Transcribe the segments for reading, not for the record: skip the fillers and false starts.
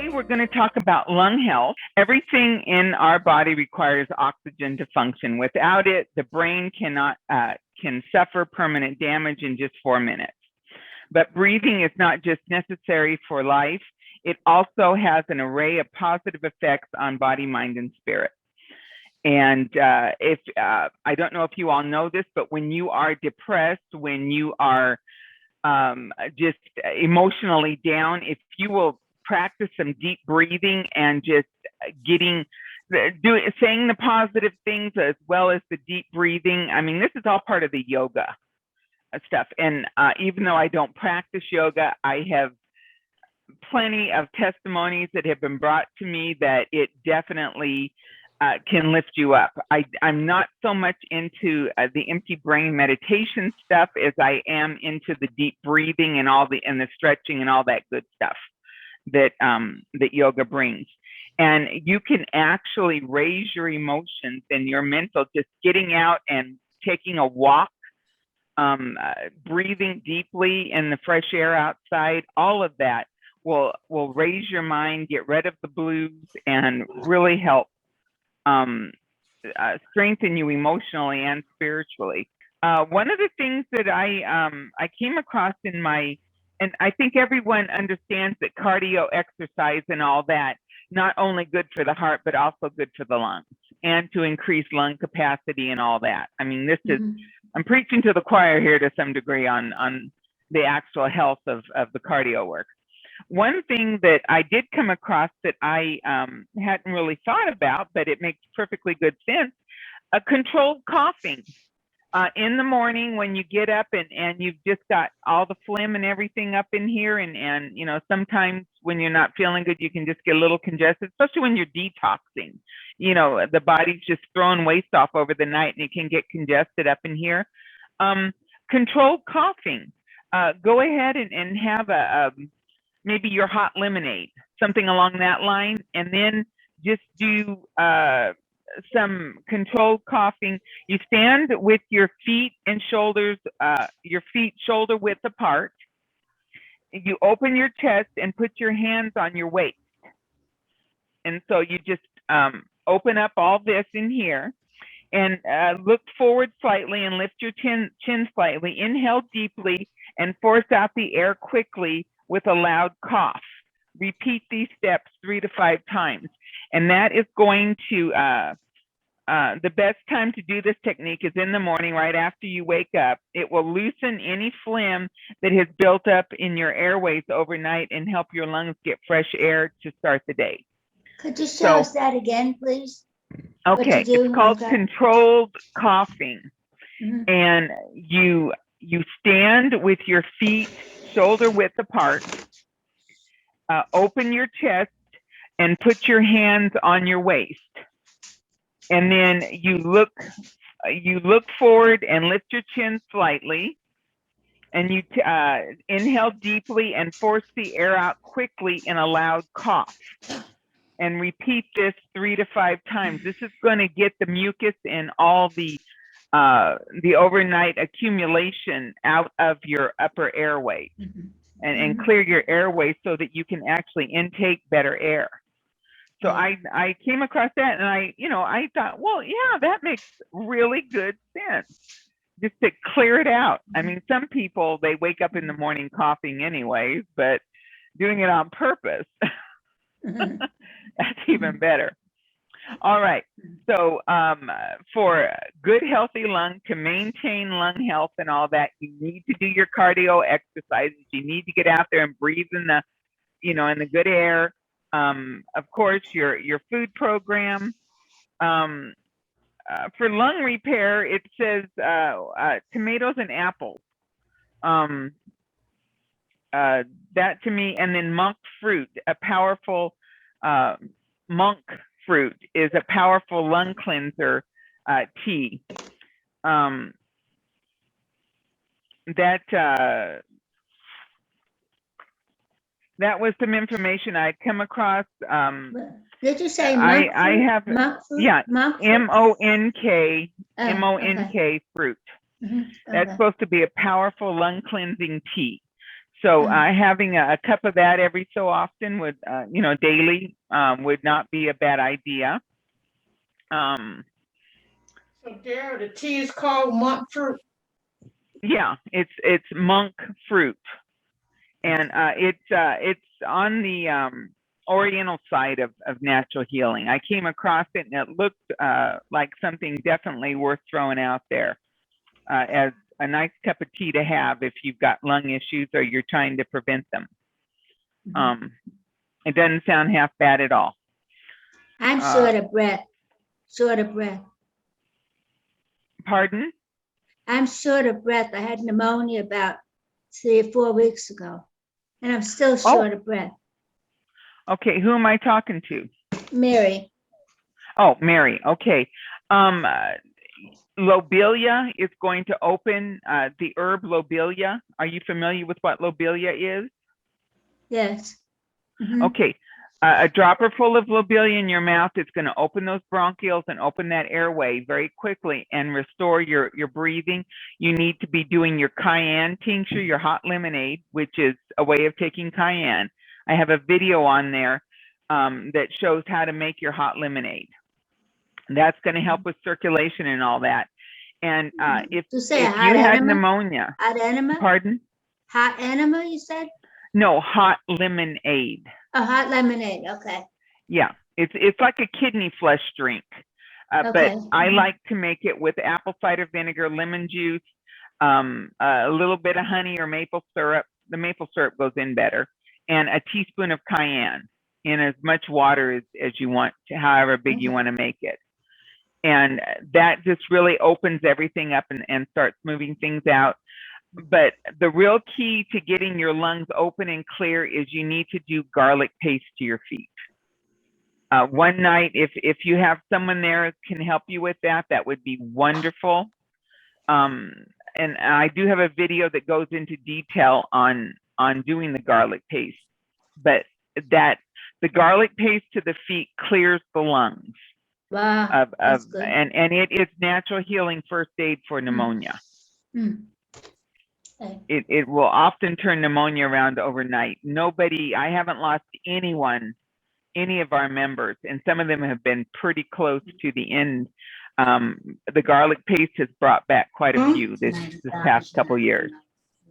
Today we're going to talk about lung health. Everything in our body requires oxygen to function. Without it, the brain can suffer permanent damage in just 4 minutes. But breathing is not just necessary for life, it also has an array of positive effects on body, mind, and spirit. And I don't know if you all know this, but when you are depressed, when you are just emotionally down, if you will practice some deep breathing and just saying the positive things as well as the deep breathing. I mean, this is all part of the yoga stuff. And even though I don't practice yoga, I have plenty of testimonies that have been brought to me that it definitely can lift you up. I'm not so much into the empty brain meditation stuff as I am into the deep breathing and the stretching and all that good stuff that yoga brings. And you can actually raise your emotions and your mental, just getting out and taking a walk, breathing deeply in the fresh air outside. All of that will raise your mind, get rid of the blues, and really help strengthen you emotionally and spiritually. One of the things that I came across and I think everyone understands that cardio exercise and all that, not only good for the heart, but also good for the lungs and to increase lung capacity and all that. I mean, I'm preaching to the choir here to some degree on the actual health of the cardio work. One thing that I did come across that I hadn't really thought about, but it makes perfectly good sense, controlled coughing. In the morning when you get up and you've just got all the phlegm and everything up in here, and you know, sometimes when you're not feeling good, you can just get a little congested, especially when you're detoxing. You know, the body's just throwing waste off over the night and it can get congested up in here. Controlled coughing. Go ahead and have maybe your hot lemonade, something along that line, and then just do some controlled coughing. You stand with your feet and shoulders, your feet shoulder width apart. You open your chest and put your hands on your waist. And so you just open up all this in here and look forward slightly and lift your chin slightly. Inhale deeply and force out the air quickly with a loud cough. Repeat these steps 3 to 5 times. And that is going to, the best time to do this technique is in the morning, right after you wake up. It will loosen any phlegm that has built up in your airways overnight and help your lungs get fresh air to start the day. Could you show us that again, please? Okay, it's called controlled coughing. And you stand with your feet shoulder width apart, open your chest and put your hands on your waist. And then you look forward and lift your chin slightly, and you inhale deeply and force the air out quickly in a loud cough. And repeat this 3 to 5 times. This is going to get the mucus and all the overnight accumulation out of your upper airway and clear your airway so that you can actually intake better air. So I came across that and I thought, well, yeah, that makes really good sense. Just to clear it out. I mean, some people, they wake up in the morning coughing anyways, but doing it on purpose, that's even better. All right. So for good, healthy lung, to maintain lung health and all that, you need to do your cardio exercises. You need to get out there and breathe in the, in the good air. Of course, your food program. For lung repair, it says tomatoes and apples. That to me, and then monk fruit, a powerful monk fruit is a powerful lung cleanser tea. That was some information I'd come across. Did you say monk I fruit? have, Monk fruit? yeah, Monk fruit? M-O-N-K, Oh, M-O-N-K fruit. That's supposed to be a powerful lung cleansing tea. So having a cup of that every so often would, daily would not be a bad idea. So Dara, the tea is called monk fruit. Yeah, it's monk fruit, and it's on the Oriental side of natural healing. I came across it and it looked like something definitely worth throwing out there as a nice cup of tea to have if you've got lung issues or you're trying to prevent them. It doesn't sound half bad at all. I'm short of breath. Short of breath. Pardon? I'm short of breath. I had pneumonia about 3 or 4 weeks ago, and I'm still short of breath. Okay, who am I talking to? Mary. Oh, Mary. Okay. Lobelia is going to open the herb Lobelia. Are you familiar with what Lobelia is? Yes. Okay. A dropper full of Lobelia in your mouth is going to open those bronchioles and open that airway very quickly and restore your breathing. You need to be doing your cayenne tincture, your hot lemonade, which is a way of taking cayenne. I have a video on there that shows how to make your hot lemonade. That's going to help with circulation and all that. And if you had pneumonia, hot enema? Pardon? Hot enema, you said? No, hot lemonade. Oh, hot lemonade. Okay. Yeah, it's like a kidney flush drink, but I like to make it with apple cider vinegar, lemon juice, a little bit of honey or maple syrup. The maple syrup goes in better, and a teaspoon of cayenne in as much water as you want, however big you want to make it. And that just really opens everything up and starts moving things out. But the real key to getting your lungs open and clear is you need to do garlic paste to your feet. One night, if you have someone there who can help you with that, that would be wonderful. And I do have a video that goes into detail on doing the garlic paste. But the garlic paste to the feet clears the lungs. Wow, that's good. And it is natural healing first aid for pneumonia. It will often turn pneumonia around overnight. I haven't lost any of our members, and some of them have been pretty close to the end. The garlic paste has brought back quite a few this past couple of years.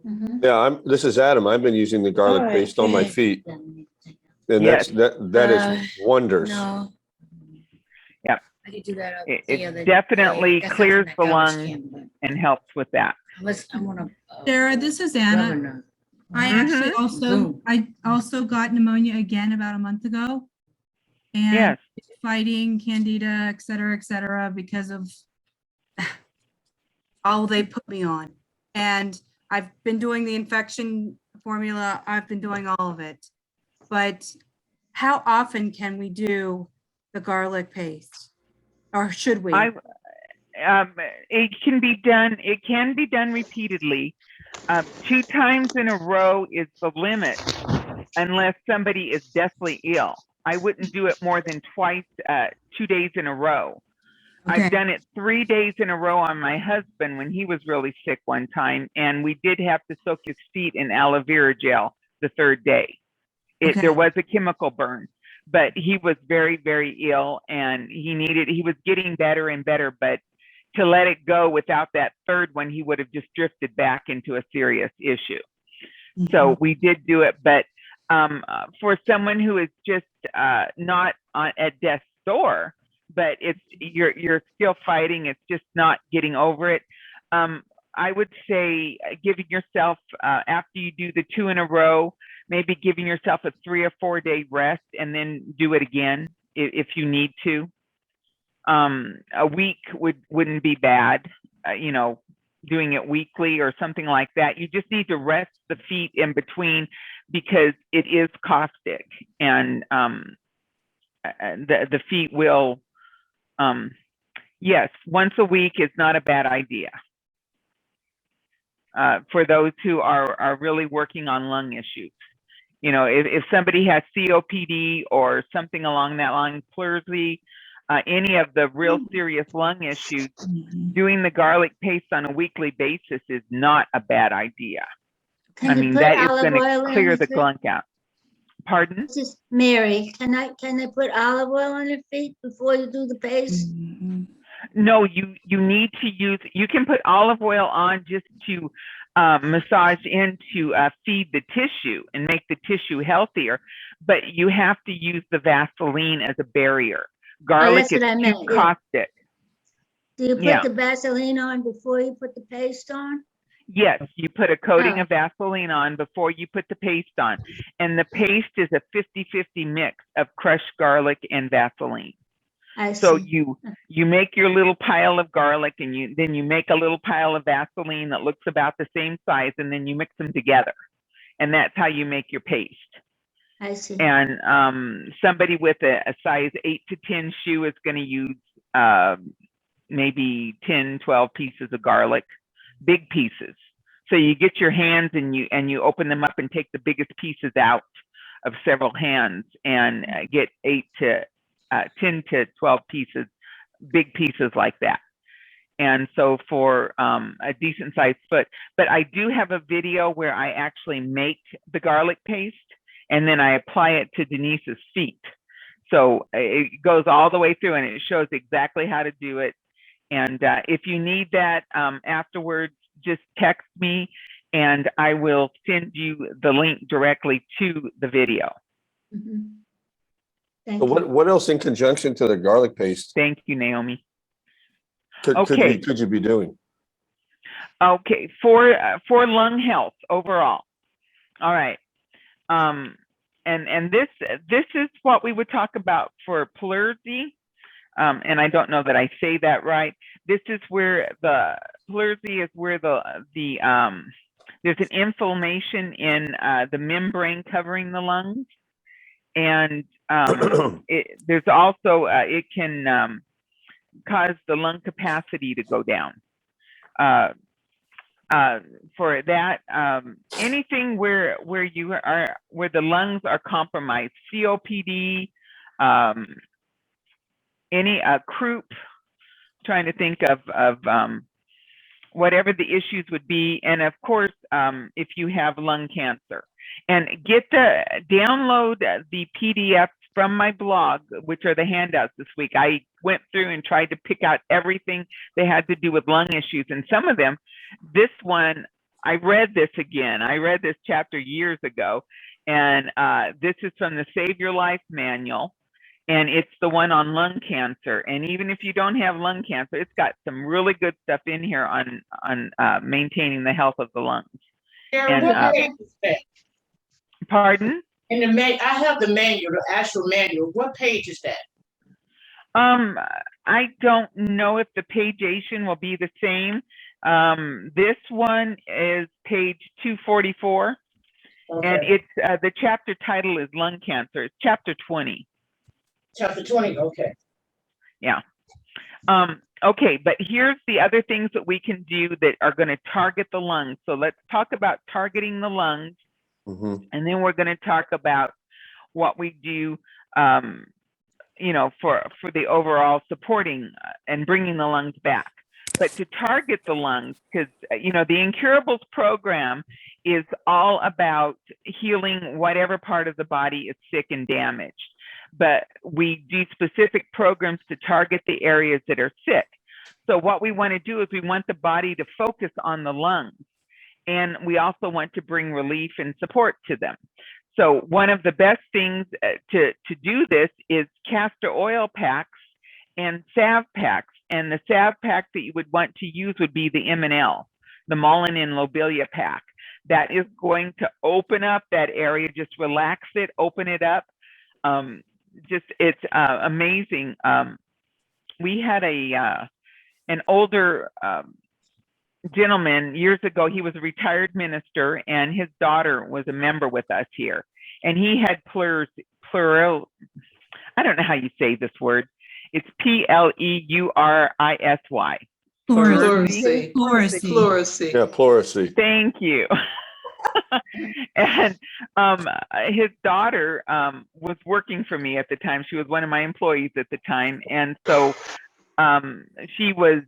Yeah, this is Adam. I've been using the garlic paste on my feet, and Yes. that is wonders. No. Yeah, I could do that. it definitely clears the lungs and helps with that. Sarah, this is Anna. I actually also got pneumonia again about a month ago, and fighting candida, et cetera, because of all they put me on. And I've been doing the infection formula. I've been doing all of it. But how often can we do the garlic paste, or should we? It can be done. It can be done repeatedly. 2 times in a row is the limit, unless somebody is deathly ill. I wouldn't do it more than twice, 2 days in a row. Okay. I've done it 3 days in a row on my husband when he was really sick one time, and we did have to soak his feet in aloe vera gel the 3rd day. There was a chemical burn, but he was very, very ill, and he was getting better and better, but to let it go without that 3rd one, he would have just drifted back into a serious issue. So we did do it, but for someone who is just not at death's door, but you're still fighting, it's just not getting over it. I would say giving yourself, after you do the 2 in a row, maybe giving yourself a 3 or 4 day rest and then do it again if you need to. A week wouldn't be bad, doing it weekly or something like that. You just need to rest the feet in between because it is caustic, and the feet will, yes, once a week is not a bad idea for those who are really working on lung issues. If somebody has COPD or something along that line, pleurisy, any of the real serious lung issues, doing the garlic paste on a weekly basis is not a bad idea. Can I you mean, put that is olive going oil to in clear the the feet? gunk out. Pardon? This is Mary. Can they put olive oil on their feet before you do the paste? No, you need to use, you can put olive oil on just to massage in to feed the tissue and make the tissue healthier, but you have to use the Vaseline as a barrier. Garlic that's is what I too meant, yeah. caustic. Do you put Yeah. the Vaseline on before you put the paste on? Yes, you put a coating Oh. of Vaseline on before you put the paste on. And the paste is a 50-50 mix of crushed garlic and Vaseline. I So see. you make your little pile of garlic, and then you make a little pile of Vaseline that looks about the same size, and then you mix them together. And that's how you make your paste. I see. And somebody with a size 8 to 10 shoe is going to use maybe 10, 12 pieces of garlic, big pieces. So you get your hands and you open them up and take the biggest pieces out of several hands and get 10 to 12 pieces, big pieces like that. And so for a decent sized foot, but I do have a video where I actually make the garlic paste and then I apply it to Denise's feet. So it goes all the way through and it shows exactly how to do it. And if you need that afterwards, just text me and I will send you the link directly to the video. Mhm. Thank So you. what else in conjunction to the garlic paste Thank you, Naomi. could you be doing? Okay, for lung health overall. All right. And this is what we would talk about for Purging. And I don't know that I say that right. This is where the Purging is where there's an inflammation in the membrane covering the lungs, and there's also it can cause the lung capacity to go down. For that, anything where the lungs are compromised, COPD, any croup, trying to think of whatever the issues would be, and of course, if you have lung cancer, and download the PDFs from my blog, which are the handouts this week. I went through and tried to pick out everything they had to do with lung issues, and some of them, this one, I read this again. I read this chapter years ago, and this is from the Save Your Life manual. And it's the one on lung cancer. And even if you don't have lung cancer, it's got some really good stuff in here on maintaining the health of the lungs. Karen, what page is that? Pardon? In the I have the manual, the actual manual. What page is that? I don't know if the pagination will be the same. This one is page 244. Okay. And it's the chapter title is lung cancer. It's chapter 20. Chapter 20, okay. Yeah. Okay, but here's the other things that we can do that are going to target the lungs. So let's talk about targeting the lungs, and then we're going to talk about what we do, you know, for the overall supporting and bringing the lungs back. But to target the lungs, because, you know, the Incurables program is all about healing whatever part of the body is sick and damaged. But we do specific programs to target the areas that are sick. So what we want to do is we want the body to focus on the lungs. And we also want to bring relief and support to them. So one of the best things to do this is castor oil packs and salve packs. And the salve pack that you would want to use would be the M&L, the Mullen and Lobelia pack. That is going to open up that area, just relax it, open it up. It's amazing. We had an older gentleman years ago. He was a retired minister, and his daughter was a member with us here. And he had pleural. I don't know how you say this word. It's pleurisy. Pleurisy. Pleurisy. Yeah, pleurisy. Thank you. And his daughter was working for me at the time. She was one of my employees at the time. And so she was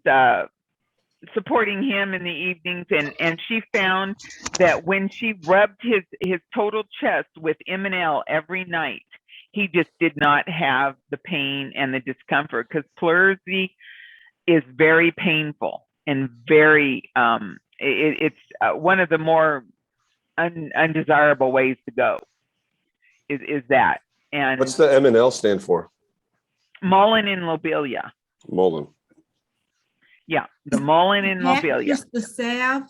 supporting him in the evenings, and she found that when she rubbed his total chest with M&L every night, he just did not have the pain and the discomfort, because pleurisy is very painful and very it's one of the more undesirable ways to go is that. And What's the M&L stand for? Mullein and Lobelia. Mullein. Yeah, the mullein and Yeah, Lobelia. just the salve.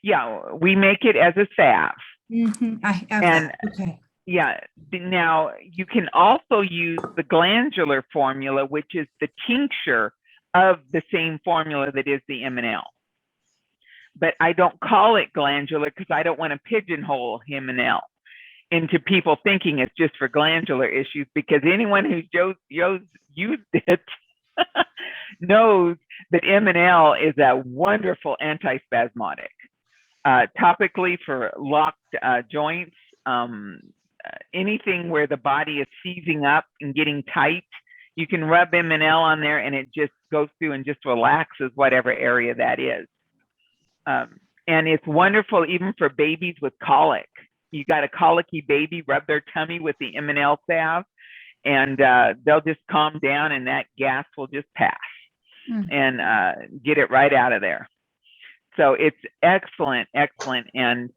Yeah, we make it as a salve. I have And that. Okay. yeah, now you can also use the glandular formula, which is the tincture of the same formula that is the M&L. But I don't call it glandular because I don't want to pigeonhole M&L into people thinking it's just for glandular issues, because anyone who's used it knows that M&L is a wonderful antispasmodic. Topically for locked joints, anything where the body is seizing up and getting tight, you can rub M&L on there and it just goes through and just relaxes whatever area that is. And it's wonderful even for babies with colic. You got a colicky baby, rub their tummy with the M&L salve, and they'll just calm down, and that gas will just pass and get it right out of there. So it's excellent, excellent. And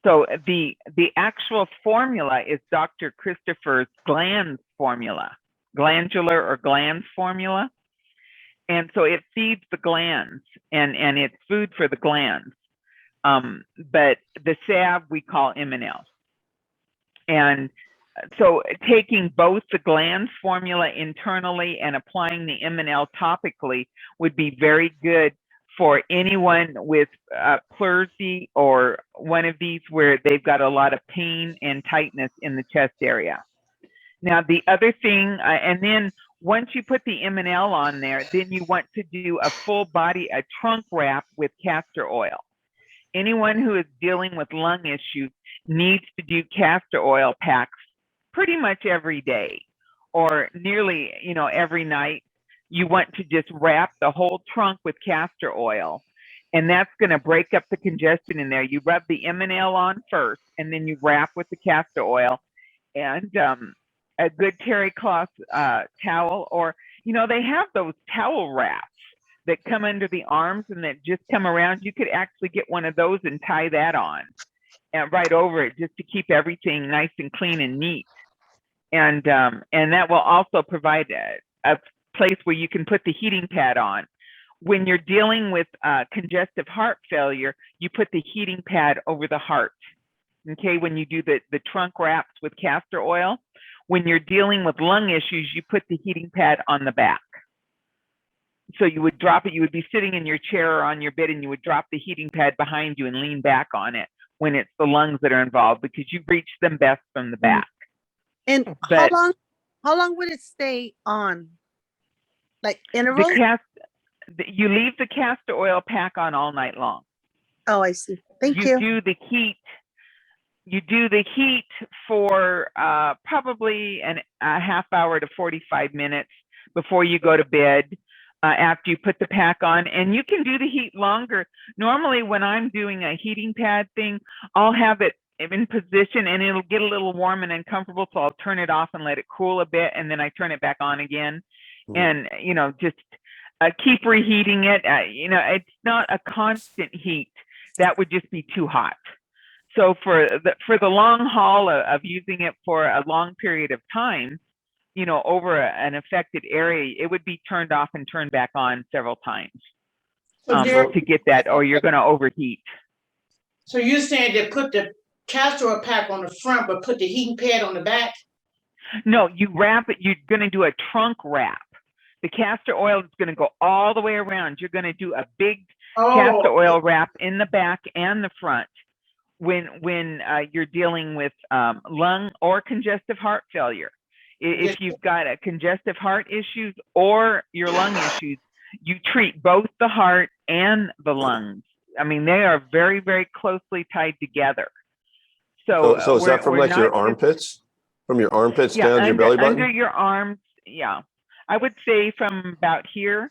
so the actual formula is Dr. Christopher's glands formula, glandular or glands formula. And so it feeds the glands, and it's food for the glands. But the salve we call M&L. And so taking both the glands formula internally and applying the M&L topically would be very good for anyone with pleurisy or one of these where they've got a lot of pain and tightness in the chest area. Now, the other thing, and then once you put the M&L on there, then you want to do a full body, a trunk wrap with castor oil. Anyone who is dealing with lung issues needs to do castor oil packs pretty much every day, or nearly, every night. You want to just wrap the whole trunk with castor oil, and that's going to break up the congestion in there. You rub the M&L on first, and then you wrap with the castor oil, and a good terry cloth towel, or, they have those towel wraps that come under the arms and that just come around. You could actually get one of those and tie that on and right over it, just to keep everything nice and clean and neat. And that will also provide a place where you can put the heating pad on. When you're dealing with congestive heart failure, you put the heating pad over the heart. Okay, when you do the trunk wraps with castor oil. When you're dealing with lung issues, you put the heating pad on the back. So you would drop it, you would be sitting in your chair or on your bed, and you would drop the heating pad behind you and lean back on it when it's the lungs that are involved, because you reach them best from the back. And But how long would it stay on? Like interval? You leave the castor oil pack on all night long. Oh, I see. Thank you. You do the heat for probably a half hour to 45 minutes before you go to bed, after you put the pack on. And you can do the heat longer. Normally when I'm doing a heating pad thing, I'll have it in position and it'll get a little warm and uncomfortable, so I'll turn it off and let it cool a bit, and then I turn it back on again. And just keep reheating it. It's not a constant heat. That would just be too hot. So for the long haul of using it for a long period of time, over an affected area, it would be turned off and turned back on several times to get that, or you're going to overheat. So you're saying that put the castor oil pack on the front, but put the heating pad on the back? No, you wrap it. You're going to do a trunk wrap. The castor oil is going to go all the way around. You're going to do a big castor oil wrap in the back and the front when you're dealing with lung or congestive heart failure. If you've got a congestive heart issues or your lung issues, you treat both the heart and the lungs. I mean, they are very, very closely tied together. So is that from like your armpits? From your armpits down to your belly button? Under your arms, yeah. I would say from about here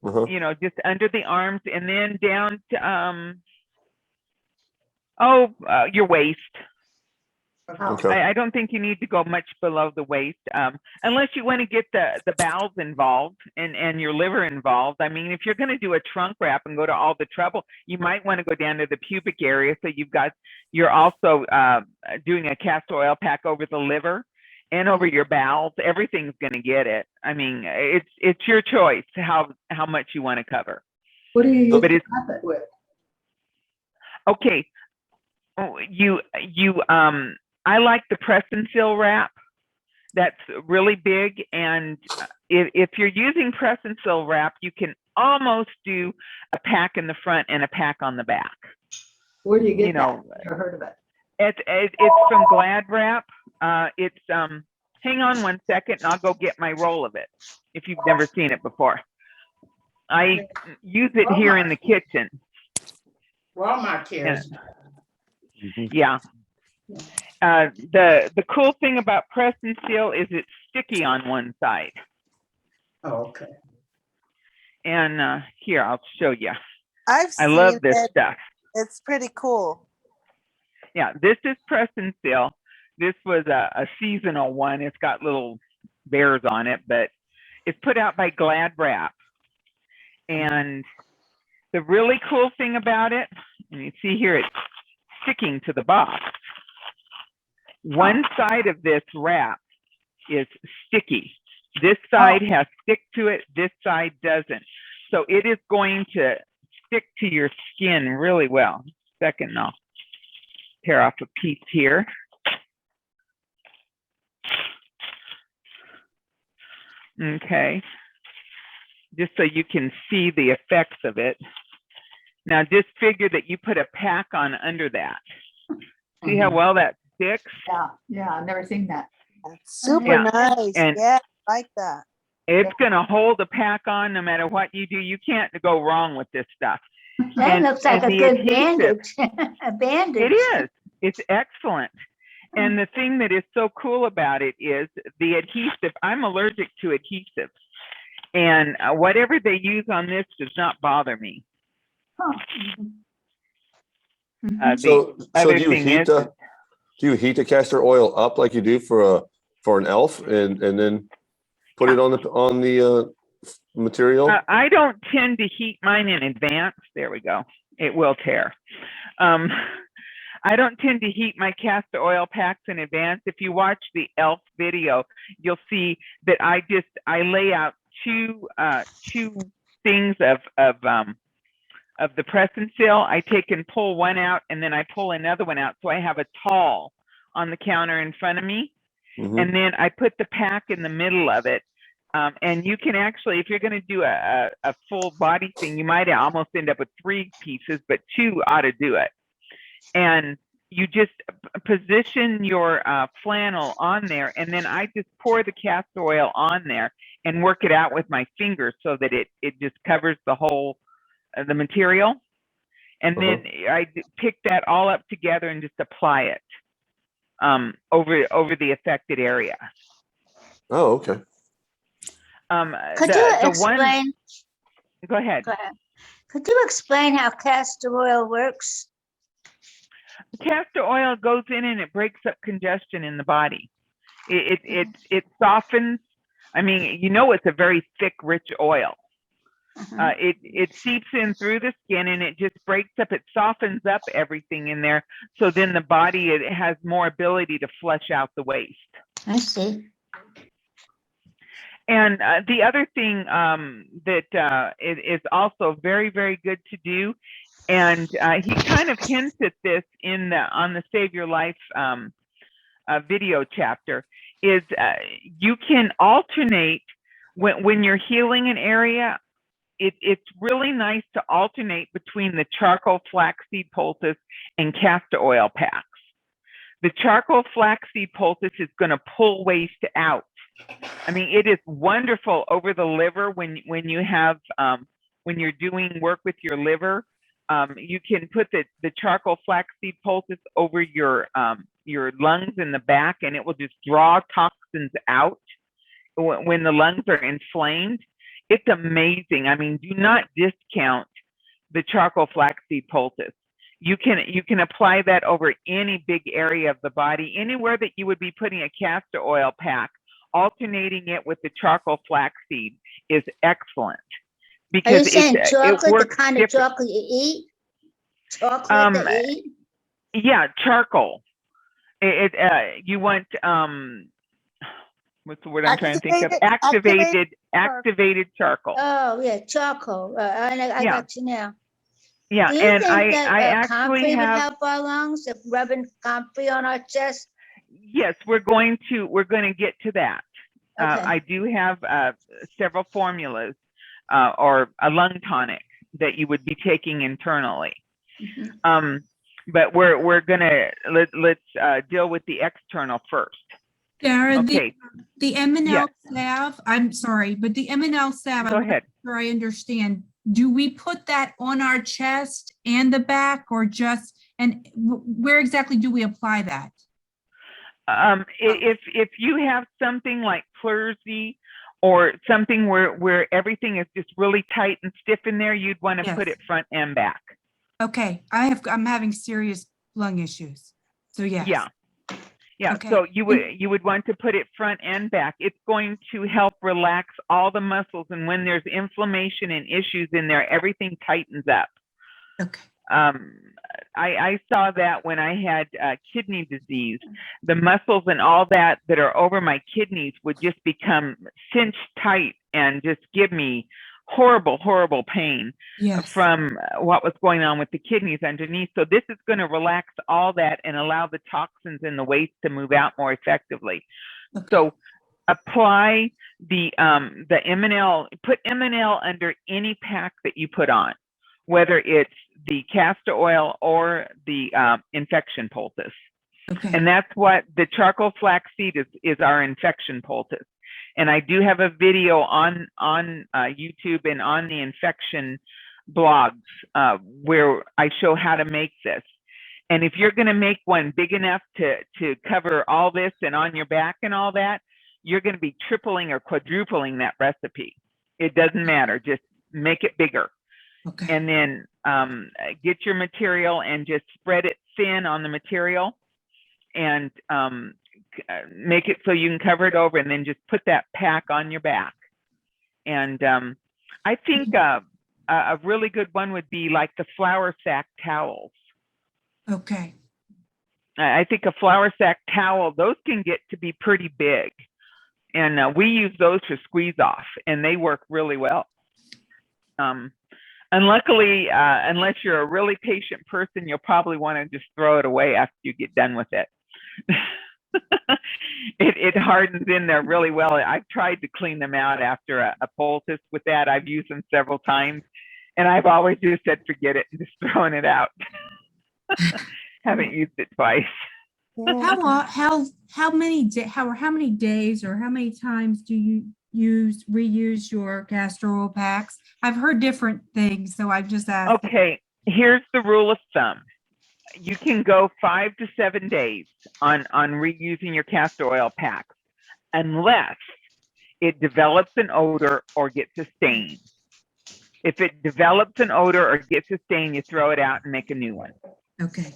Uh-huh. Just under the arms, and then down to your waist. Okay. I don't think you need to go much below the waist, unless you want to get the bowels involved and your liver involved. I mean, if you're going to do a trunk wrap and go to all the trouble, you might want to go down to the pubic area. So you're also doing a castor oil pack over the liver and over your bowels. Everything's going to get it. I mean, it's your choice how much you want to cover. What do you But use to wrap it with? Okay. I like the press and seal wrap. That's really big. And if you're using press and seal wrap, you can almost do a pack in the front and a pack on the back. Where do you get that? Never heard of it. It's from Glad Wrap. Hang on one second and I'll go get my roll of it if you've never seen it before. I use it here in the kitchen. Walmart carries. Yeah. The cool thing about press and seal is it's sticky on one side. Oh, okay. And here, I'll show you. I've I seen love this it. stuff. It's pretty cool. Yeah, this is press and seal. This was a seasonal one. It's got little bears on it, but it's put out by Glad Wrap. And the really cool thing about it, and you see here, it's sticking to the box. One side of this wrap is sticky. This side has stick to it. This side doesn't. So it is going to stick to your skin really well. Second, I'll tear off a piece here. Okay. Just so you can see the effects of it. Now just figure that you put a pack on under that. See how well that sticks? Yeah, I've never seen that. That's super Yeah. nice. And- Yeah, I like that. It's going to hold a pack on no matter what you do. You can't go wrong with this stuff. That And- looks like and a the good adhesive. bandage. A bandage. It is. It's excellent. And the thing that is so cool about it is the adhesive. I'm allergic to adhesives. And whatever they use on this does not bother me. Huh. The So other do you thing heat the castor oil up like you do for an elf and then put it on the material? I don't tend to heat mine in advance. There we go. It will tear. I don't tend to heat my castor oil packs in advance. If you watch the elf video, you'll see that I lay out two things of the press and seal. I take and pull one out, and then I pull another one out. So I have a tall on the counter in front of me. Mm-hmm. And then I put the pack in the middle of it. And you can actually, if you're going to do a full body thing, you might almost end up with 3 pieces, but 2 ought to do it. And you just position your flannel on there, and then I just pour the castor oil on there and work it out with my fingers so that it just covers the whole the material. And then I pick that all up together and just apply it over the affected area. Oh, okay. Could you explain? Go ahead. Go ahead. Could you explain how castor oil works? Castor oil goes in and it breaks up congestion in the body. It softens. I mean, it's a very thick, rich oil. It seeps in through the skin and it just breaks up. It softens up everything in there. So then the body, it has more ability to flush out the waste. I see. And the other thing that is also very, very good to do, and he kind of hints at this on the Save Your Life video chapter, is you can alternate when you're healing an area. It's really nice to alternate between the charcoal flaxseed poultice and castor oil packs. The charcoal flaxseed poultice is going to pull waste out. I mean, it is wonderful over the liver when you have when you're doing work with your liver. You can put the charcoal flaxseed poultice over your lungs in the back, and it will just draw toxins out when the lungs are inflamed. It's amazing. I mean, do not discount the charcoal flaxseed poultice. You can apply that over any big area of the body, anywhere that you would be putting a castor oil pack. Alternating it with the charcoal flaxseed is excellent Are you because saying it chocolate, the works kind of different. chocolate you eat? Chocolate Um, to eat? Yeah, charcoal. You want what's the word I'm trying to think of? Activated charcoal. Oh, yeah, charcoal. I Yeah. got you now. Yeah, Do you and think that I actually comfrey would have. help our lungs if rubbing comfrey on our chest? Yes, we're going to get to that. Okay. I do have several formulas or a lung tonic that you would be taking internally. Mhm. But we're gonna let's deal with the external first. Sarah, Okay. the M&L Yes. salve, I'm sorry, but the M&L salve, Go I'm not ahead. sure I understand. Do we put that on our chest and the back or just, and where exactly do we apply that? If you have something like Purge or something where everything is just really tight and stiff in there, you'd want to put Yes. it front and back. Okay, I'm having serious lung issues. So yes. Yeah. Yeah, Okay. so you would want to put it front and back. It's going to help relax all the muscles, and when there's inflammation and issues in there, everything tightens up. Okay. I saw that when I had kidney disease. The muscles and all that are over my kidneys would just become cinched tight and just give me horrible pain Yes. from what was going on with the kidneys underneath. So this is going to relax all that and allow the toxins in the waste to move out more effectively. Okay. So apply the M&L, put M&L under any pack that you put on, whether it's the castor oil or the infection poultice. Okay. And that's what the charcoal flaxseed is our infection poultice. And I do have a video on YouTube and on the infection blogs where I show how to make this. And if you're going to make one big enough to cover all this and on your back and all that, you're going to be tripling or quadrupling that recipe. It doesn't matter. Just make it bigger. Okay. And then get your material and just spread it thin on the material and make it so you can cover it over, and then just put that pack on your back. And I think a really good one would be like the flour sack towels. Okay. I think a flour sack towel, those can get to be pretty big. And we use those for squeeze off, and they work really well. And luckily, unless you're a really patient person, you'll probably want to just throw it away after you get done with it. It hardens in there really well. I've tried to clean them out after a poultice with that. I've used them several times, and I've always just said, forget it, and just throwing it out. Haven't used it twice. How many days or how many times do you reuse your castor oil packs? I've heard different things, so I've just asked. Okay, here's the rule of thumb. You can go 5 to 7 days on reusing your castor oil packs, unless it develops an odor or gets a stain. If it develops an odor or gets a stain, you throw it out and make a new one. Okay.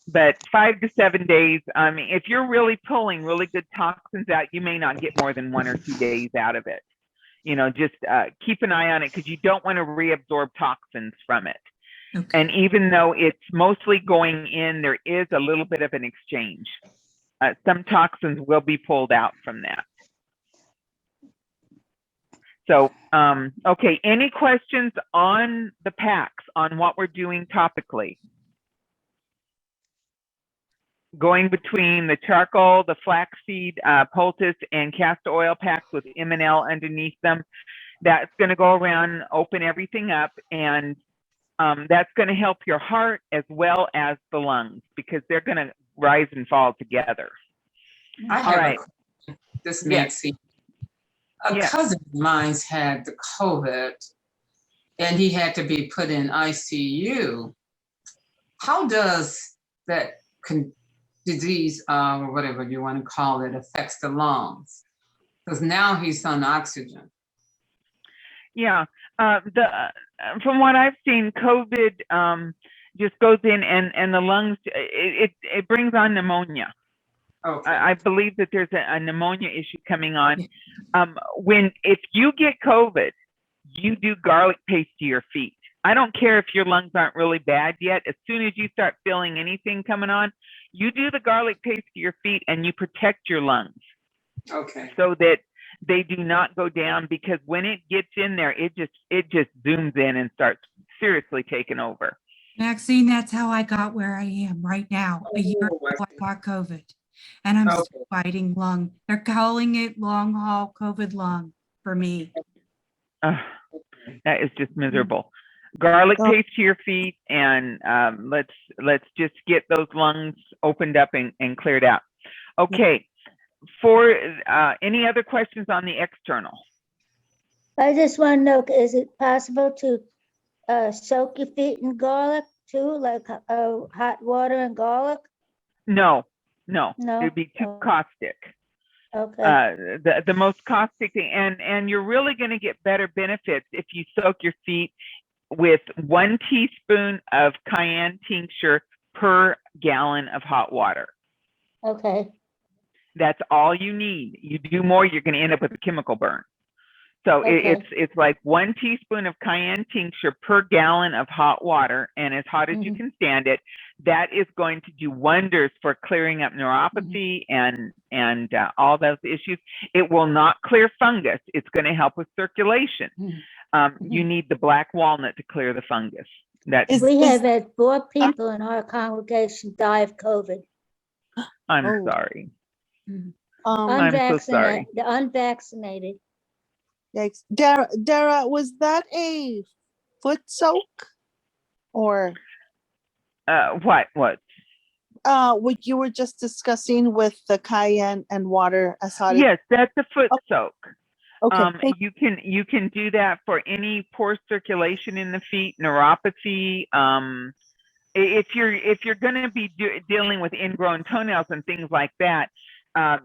But 5 to 7 days, I mean, if you're really pulling really good toxins out, you may not get more than 1 or 2 days out of it. You know, just keep an eye on it, because you don't want to reabsorb toxins from it. Okay. And even though it's mostly going in, there is a little bit of an exchange. Some toxins will be pulled out from that. So, okay, any questions on the packs, on what we're doing topically? Going between the charcoal, the flaxseed poultice, and castor oil packs with M&L underneath them. That's going to go around, open everything up, and that's going to help your heart as well as the lungs, because they're going to rise and fall together. I All have right. this Yes. Nancy. A Yes. cousin of mine's had the COVID, and he had to be put in ICU. How does that disease, or whatever you want to call it, affects the lungs? Because now he's on oxygen. Yeah. From what I've seen, COVID just goes in and the lungs. It brings on pneumonia. Okay. I believe that there's a pneumonia issue coming on. If you get COVID, you do garlic paste to your feet. I don't care if your lungs aren't really bad yet. As soon as you start feeling anything coming on, you do the garlic paste to your feet and you protect your lungs. Okay. So that they do not go down, because when it gets in there, it just zooms in and starts seriously taking over. Maxine, that's how I got where I am right now. A year Oh, ago, I got COVID, and I'm Okay. still fighting lung. They're calling it long haul COVID lung for me. That is just miserable. Garlic Oh. paste to your feet, and let's just get those lungs opened up and cleared out. Okay. For any other questions on the external? I just want to know, is it possible to soak your feet in garlic too, like hot water and garlic? No, No? it'd be too Oh. caustic. Okay. The most caustic thing, and you're really going to get better benefits if you soak your feet with 1 teaspoon of cayenne tincture per gallon of hot water. Okay. That's all you need. You do more, you're going to end up with a chemical burn. So Okay. it's like 1 teaspoon of cayenne tincture per gallon of hot water, and as hot as you can stand it. That is going to do wonders for clearing up neuropathy and all those issues. It will not clear fungus. It's going to help with circulation. You need the black walnut to clear the fungus. We have had 4 people in our congregation die of COVID. I'm Oh. sorry. Um, so sorry. The unvaccinated. yikes. Dara, was that a foot soak? Or What? what you were just discussing with the cayenne and water as hot as? Yes, that's a foot soak. Okay. You can do that for any poor circulation in the feet, neuropathy. If you're going to be dealing with ingrown toenails and things like that,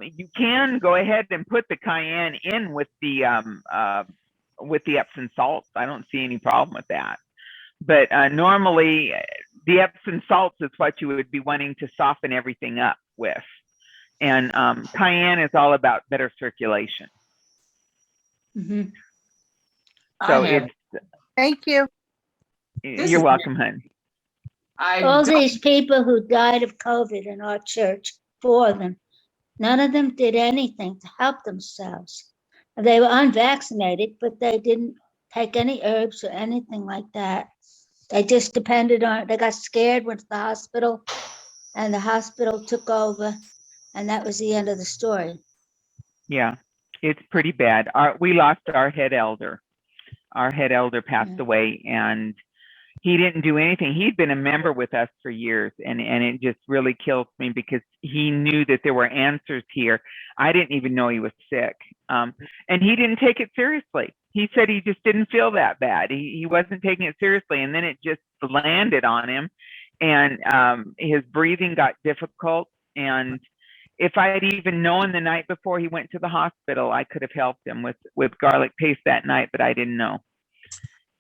you can go ahead and put the cayenne in with the Epsom salts. I don't see any problem with that. But normally, the Epsom salts is what you would be wanting to soften everything up with, and cayenne is all about better circulation. So Thank you. You're welcome, hon. All these people who died of COVID in our church, 4 of them, none of them did anything to help themselves. They were unvaccinated, but they didn't take any herbs or anything like that. They just depended on, they got scared, went to the hospital, and the hospital took over, and that was the end of the story. Yeah, it's pretty bad. We lost our head elder. Our head elder passed away, and he didn't do anything. He'd been a member with us for years, and it just really kills me because he knew that there were answers here. I didn't even know he was sick, and he didn't take it seriously. He said he just didn't feel that bad. He wasn't taking it seriously, and then it just landed on him, and his breathing got difficult. And if I had even known the night before he went to the hospital, I could have helped him with garlic paste that night, but I didn't know.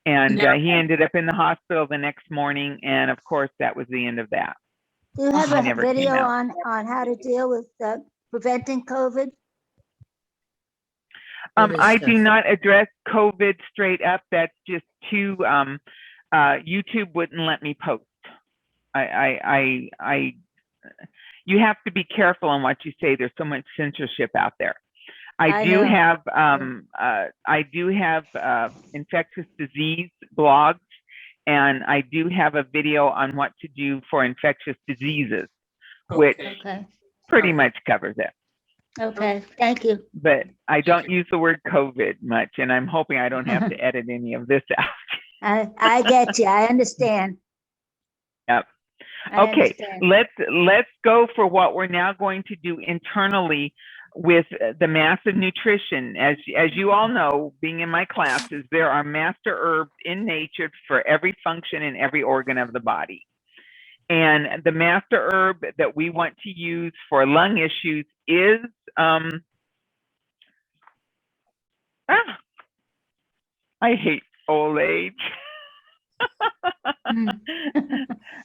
And he ended up in the hospital the next morning, and of course, that was the end of that. Do you have He a never video came out. on how to deal with preventing COVID? I do not address COVID straight up. That's just too, YouTube wouldn't let me post. You have to be careful on what you say. There's so much censorship out there. I do have infectious disease blogs, and I do have a video on what to do for infectious diseases, which pretty much covers it. Okay, thank you. But I don't use the word COVID much, and I'm hoping I don't have to edit any of this out. I get you. I understand. Yep. Okay, let's go for what we're now going to do internally with the massive nutrition. As you all know, being in my classes, there are master herbs in nature for every function and every organ of the body. And the master herb that we want to use for lung issues is I hate old age. Mm.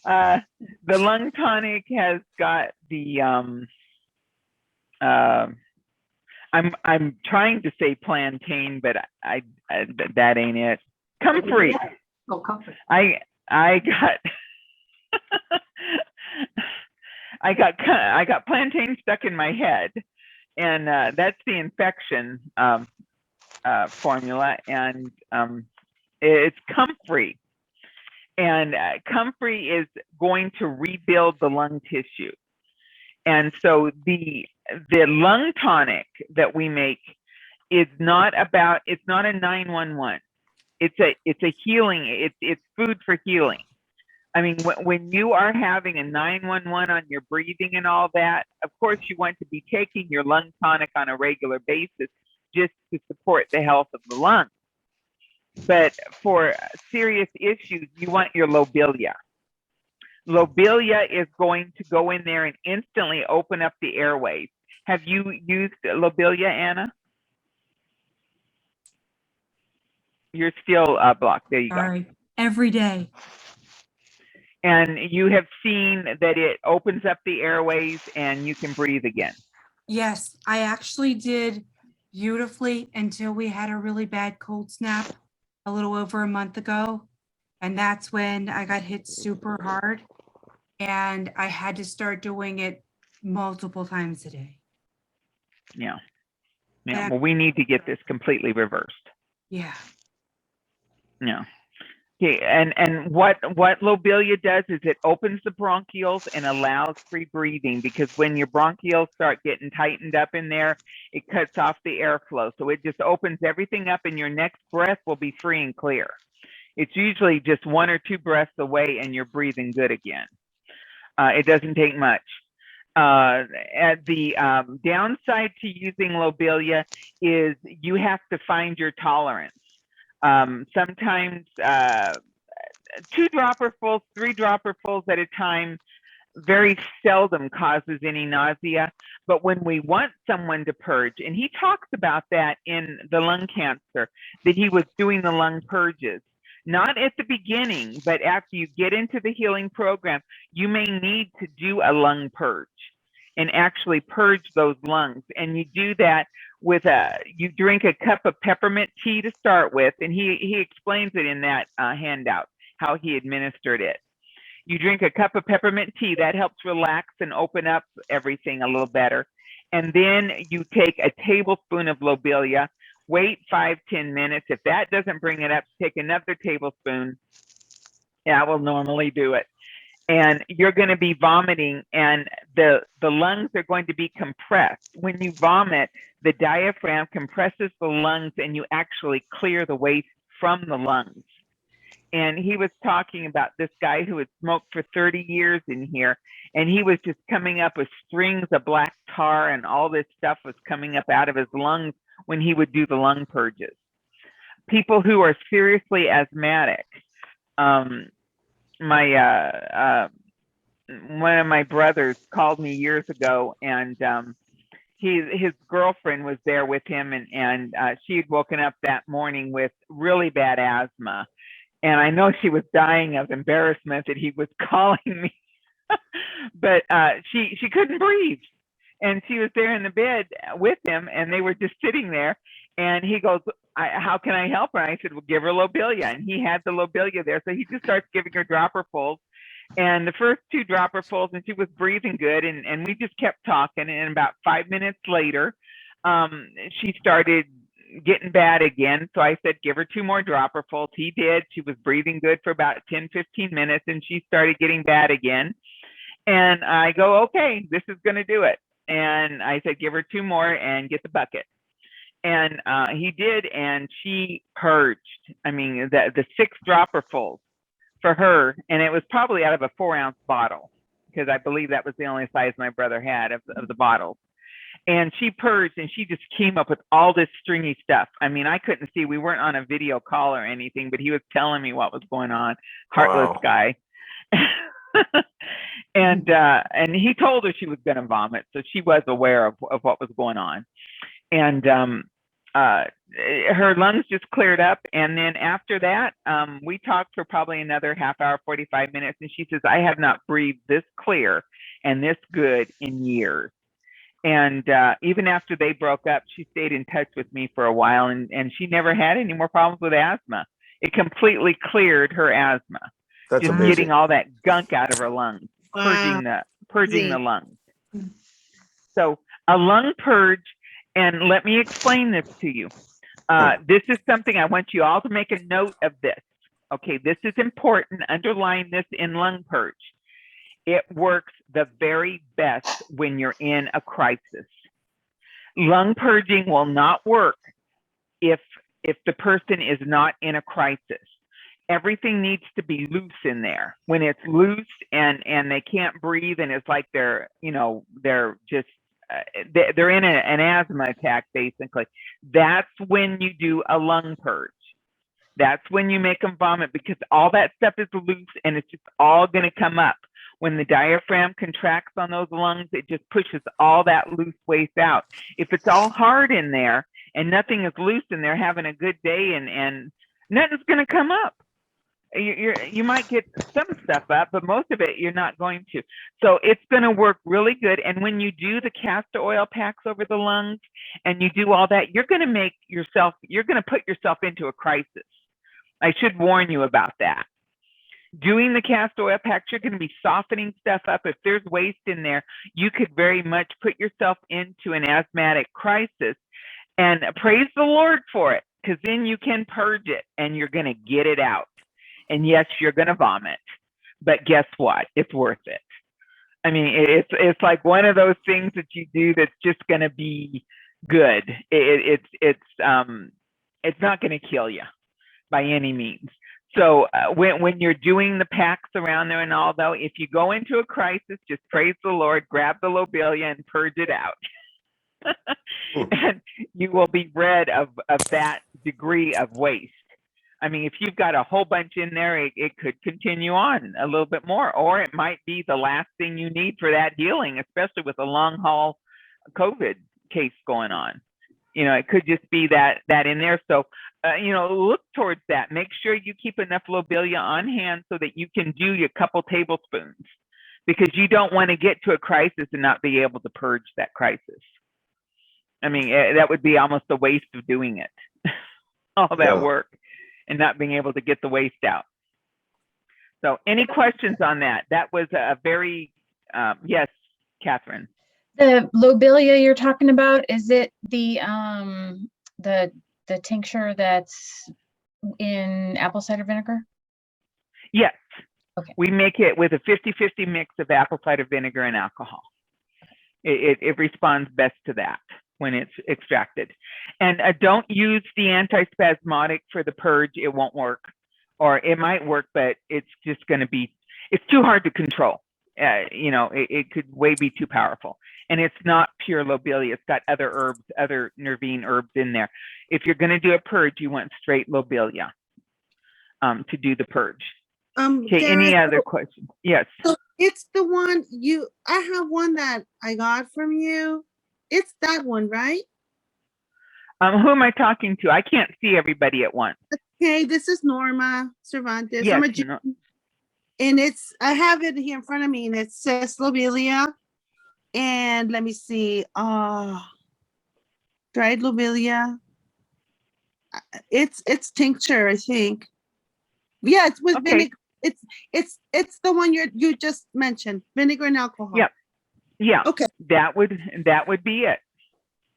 The lung tonic has got the I'm trying to say plantain, but I that ain't it. Comfrey. Oh, comfort. I got I got plantain stuck in my head, and that's the infection formula, and it's comfrey, and comfrey is going to rebuild the lung tissue, and so the lung tonic that we make is not about, it's not a 911. It's a healing. It's food for healing. I mean, when you are having a 911 on your breathing and all that, of course you want to be taking your lung tonic on a regular basis just to support the health of the lungs. But for serious issues, you want your lobelia. Lobelia is going to go in there and instantly open up the airways. Have you used lobelia, Anna? You're still blocked. There you go. Sorry. Every day. And you have seen that it opens up the airways and you can breathe again. Yes, I actually did beautifully until we had a really bad cold snap a little over a month ago. And that's when I got hit super hard. And I had to start doing it multiple times a day. Yeah. Yeah. Well, we need to get this completely reversed. Yeah. Yeah. Okay. And what lobelia does is it opens the bronchioles and allows free breathing, because when your bronchioles start getting tightened up in there, it cuts off the airflow. So it just opens everything up, and your next breath will be free and clear. It's usually just 1 or 2 breaths away and you're breathing good again. It doesn't take much. At the downside to using lobelia is you have to find your tolerance. Sometimes 2 dropperfuls, 3 dropperfuls at a time very seldom causes any nausea. But when we want someone to purge, and he talks about that in the lung cancer, that he was doing the lung purges. Not at the beginning, but after you get into the healing program, you may need to do a lung purge and actually purge those lungs. And you do that with you drink a cup of peppermint tea to start with. And he explains it in that handout, how he administered it. You drink a cup of peppermint tea, that helps relax and open up everything a little better. And then you take a tablespoon of lobelia, wait 5-10 minutes. If that doesn't bring it up, take another tablespoon. Yeah, I will normally do it. And you're going to be vomiting, and the lungs are going to be compressed. When you vomit, the diaphragm compresses the lungs and you actually clear the waste from the lungs. And he was talking about this guy who had smoked for 30 years in here, and he was just coming up with strings of black tar, and all this stuff was coming up out of his lungs when he would do the lung purges. People who are seriously asthmatic, one of my brothers called me years ago, and his girlfriend was there with him, and she had woken up that morning with really bad asthma. And I know she was dying of embarrassment that he was calling me, but she couldn't breathe. And she was there in the bed with him, and they were just sitting there. And he goes, how can I help her? And I said, well, give her lobelia. And he had the lobelia there. So he just starts giving her dropperfuls. And the first 2 dropperfuls, and she was breathing good. And we just kept talking. And about 5 minutes later, she started getting bad again. So I said, give her 2 more dropperfuls. He did. She was breathing good for about 10-15 minutes, and she started getting bad again. And I go, okay, this is going to do it. And I said, give her 2 more and get the bucket. And he did, and she purged. I mean, the 6 dropperfuls for her, and it was probably out of a 4-ounce bottle, because I believe that was the only size my brother had of the bottles. And she purged, and she just came up with all this stringy stuff. I mean, I couldn't see. We weren't on a video call or anything, but he was telling me what was going on. Heartless Wow. guy. And he told her she was going to vomit, so she was aware of what was going on. And her lungs just cleared up. And then after that, we talked for probably another half hour, 45 minutes. And she says, I have not breathed this clear and this good in years. And even after they broke up, she stayed in touch with me for a while, and she never had any more problems with asthma. It completely cleared her asthma. That's just amazing. getting all that gunk out of her lungs, Wow. purging the lungs. So a lung purge, and let me explain this to you. This is something I want you all to make a note of this. Okay, this is important. Underline this in lung purge. It works the very best when you're in a crisis. Lung purging will not work if the person is not in a crisis. Everything needs to be loose in there. When it's loose and they can't breathe and it's like they're just they're in an asthma attack, basically. That's when you do a lung purge. That's when you make them vomit, because all that stuff is loose and it's just all going to come up. When the diaphragm contracts on those lungs, it just pushes all that loose waste out. If it's all hard in there and nothing is loose and they're having a good day and nothing's going to come up. You might get some stuff up, but most of it you're not going to. So it's going to work really good. And when you do the castor oil packs over the lungs and you do all that, you're going to put yourself into a crisis. I should warn you about that. Doing the castor oil packs, you're going to be softening stuff up. If there's waste in there, you could very much put yourself into an asthmatic crisis. And praise the Lord for it, because then you can purge it and you're going to get it out. And yes, you're going to vomit, but guess what? It's worth it. I mean, it's like one of those things that you do that's just going to be good. It's not going to kill you by any means. So when you're doing the packs around there and all, though, if you go into a crisis, just praise the Lord, grab the Lobelia and purge it out. And you will be rid of that degree of waste. I mean, if you've got a whole bunch in there, it could continue on a little bit more, or it might be the last thing you need for that healing, especially with a long haul COVID case going on. It could just be that in there. So, look towards that. Make sure you keep enough Lobelia on hand so that you can do your couple tablespoons, because you don't want to get to a crisis and not be able to purge that crisis. I mean, that would be almost a waste of doing it, all that work, and not being able to get the waste out. So any questions on that? That was a very, yes, Catherine. The Lobelia you're talking about, is it the tincture that's in apple cider vinegar? Yes. Okay. We make it with a 50-50 mix of apple cider vinegar and alcohol. It responds best to that when it's extracted. And don't use the antispasmodic for the purge. It won't work. Or it might work, but it's just going to be, it's too hard to control. It could way be too powerful. And it's not pure Lobelia. It's got other herbs, other nervine herbs in there. If you're going to do a purge, you want straight Lobelia to do the purge. Okay, any other questions? Yes. So it's the one I have one that I got from you. It's that one, right? Who am I talking to? I can't see everybody at once. Okay, this is Norma Cervantes. Yes, and I have it here in front of me, and it says Lobelia. And let me see. Dried Lobelia. It's tincture, I think. Yeah, it's with vinegar. It's the one you just mentioned, vinegar and alcohol. Yep. Yeah. Okay. That would be it.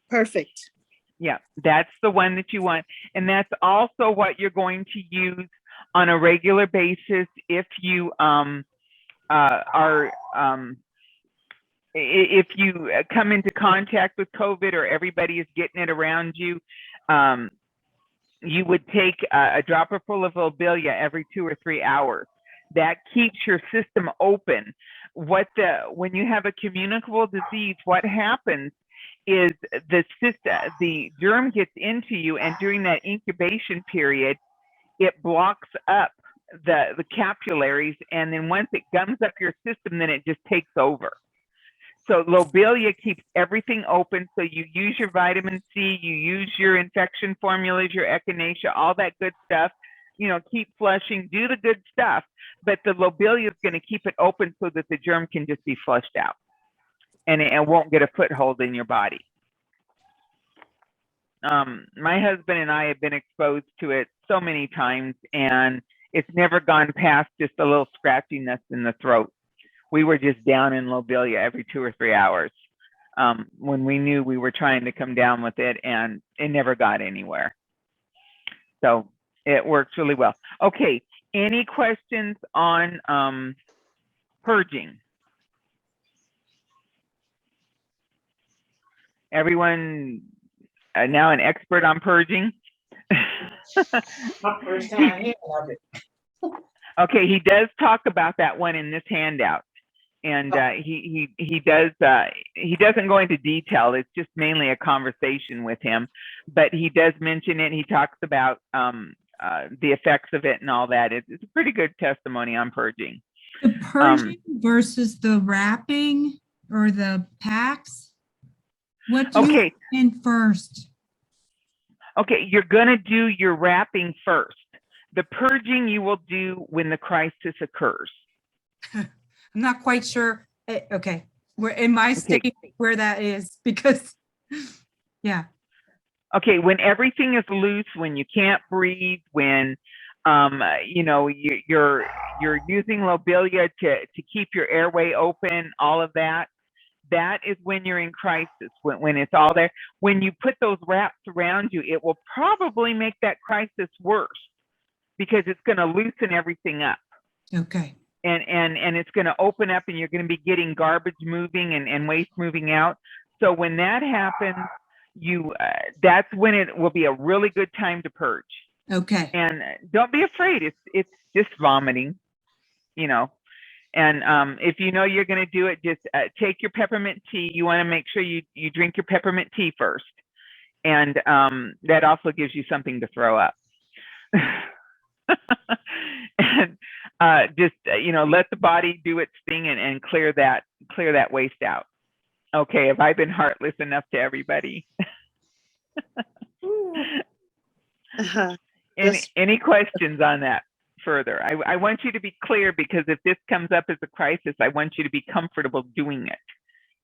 Perfect. Yeah, that's the one that you want. And that's also what you're going to use on a regular basis if you if you come into contact with COVID or everybody is getting it around you. You would take a dropper full of Lobelia every 2 or 3 hours. That keeps your system open. When you have a communicable disease, what happens is the germ gets into you, and during that incubation period, it blocks up the capillaries, and then once it gums up your system, then it just takes over. So Lobelia keeps everything open. So you use your vitamin C, you use your infection formulas, your echinacea, all that good stuff. You know, keep flushing, do the good stuff. But the Lobelia is going to keep it open so that the germ can just be flushed out, and it won't get a foothold in your body. My husband and I have been exposed to it so many times, and it's never gone past just a little scratchiness in the throat. We were just down in Lobelia every 2 or 3 hours when we knew we were trying to come down with it, and it never got anywhere. So it works really well. Okay, any questions on purging? Everyone now an expert on purging? My first time hearing of it. Okay, he does talk about that one in this handout, and he doesn't go into detail. It's just mainly a conversation with him, but he does mention it. He talks about the effects of it and all that. It's a pretty good testimony on purging. The purging versus the wrapping or the packs. What do you put in first? Okay, you're going to do your wrapping first. The purging you will do when the crisis occurs. I'm not quite sure. Okay, where am I sticking where that is? Because, yeah. Okay, when everything is loose, when you can't breathe, when you know you're using Lobelia to keep your airway open, all of that. That is when you're in crisis, when it's all there. When you put those wraps around you, it will probably make that crisis worse because it's going to loosen everything up. Okay. And it's going to open up, and you're going to be getting garbage moving and waste moving out. So when that happens, that's when it will be a really good time to purge. Okay. And don't be afraid. It's just vomiting, you know. And if you know you're going to do it, just take your peppermint tea. You want to make sure you drink your peppermint tea first. And that also gives you something to throw up. And just, you know, let the body do its thing and clear that waste out. Okay, have I been heartless enough to everybody? Any questions on that further? I want you to be clear, because if this comes up as a crisis, I want you to be comfortable doing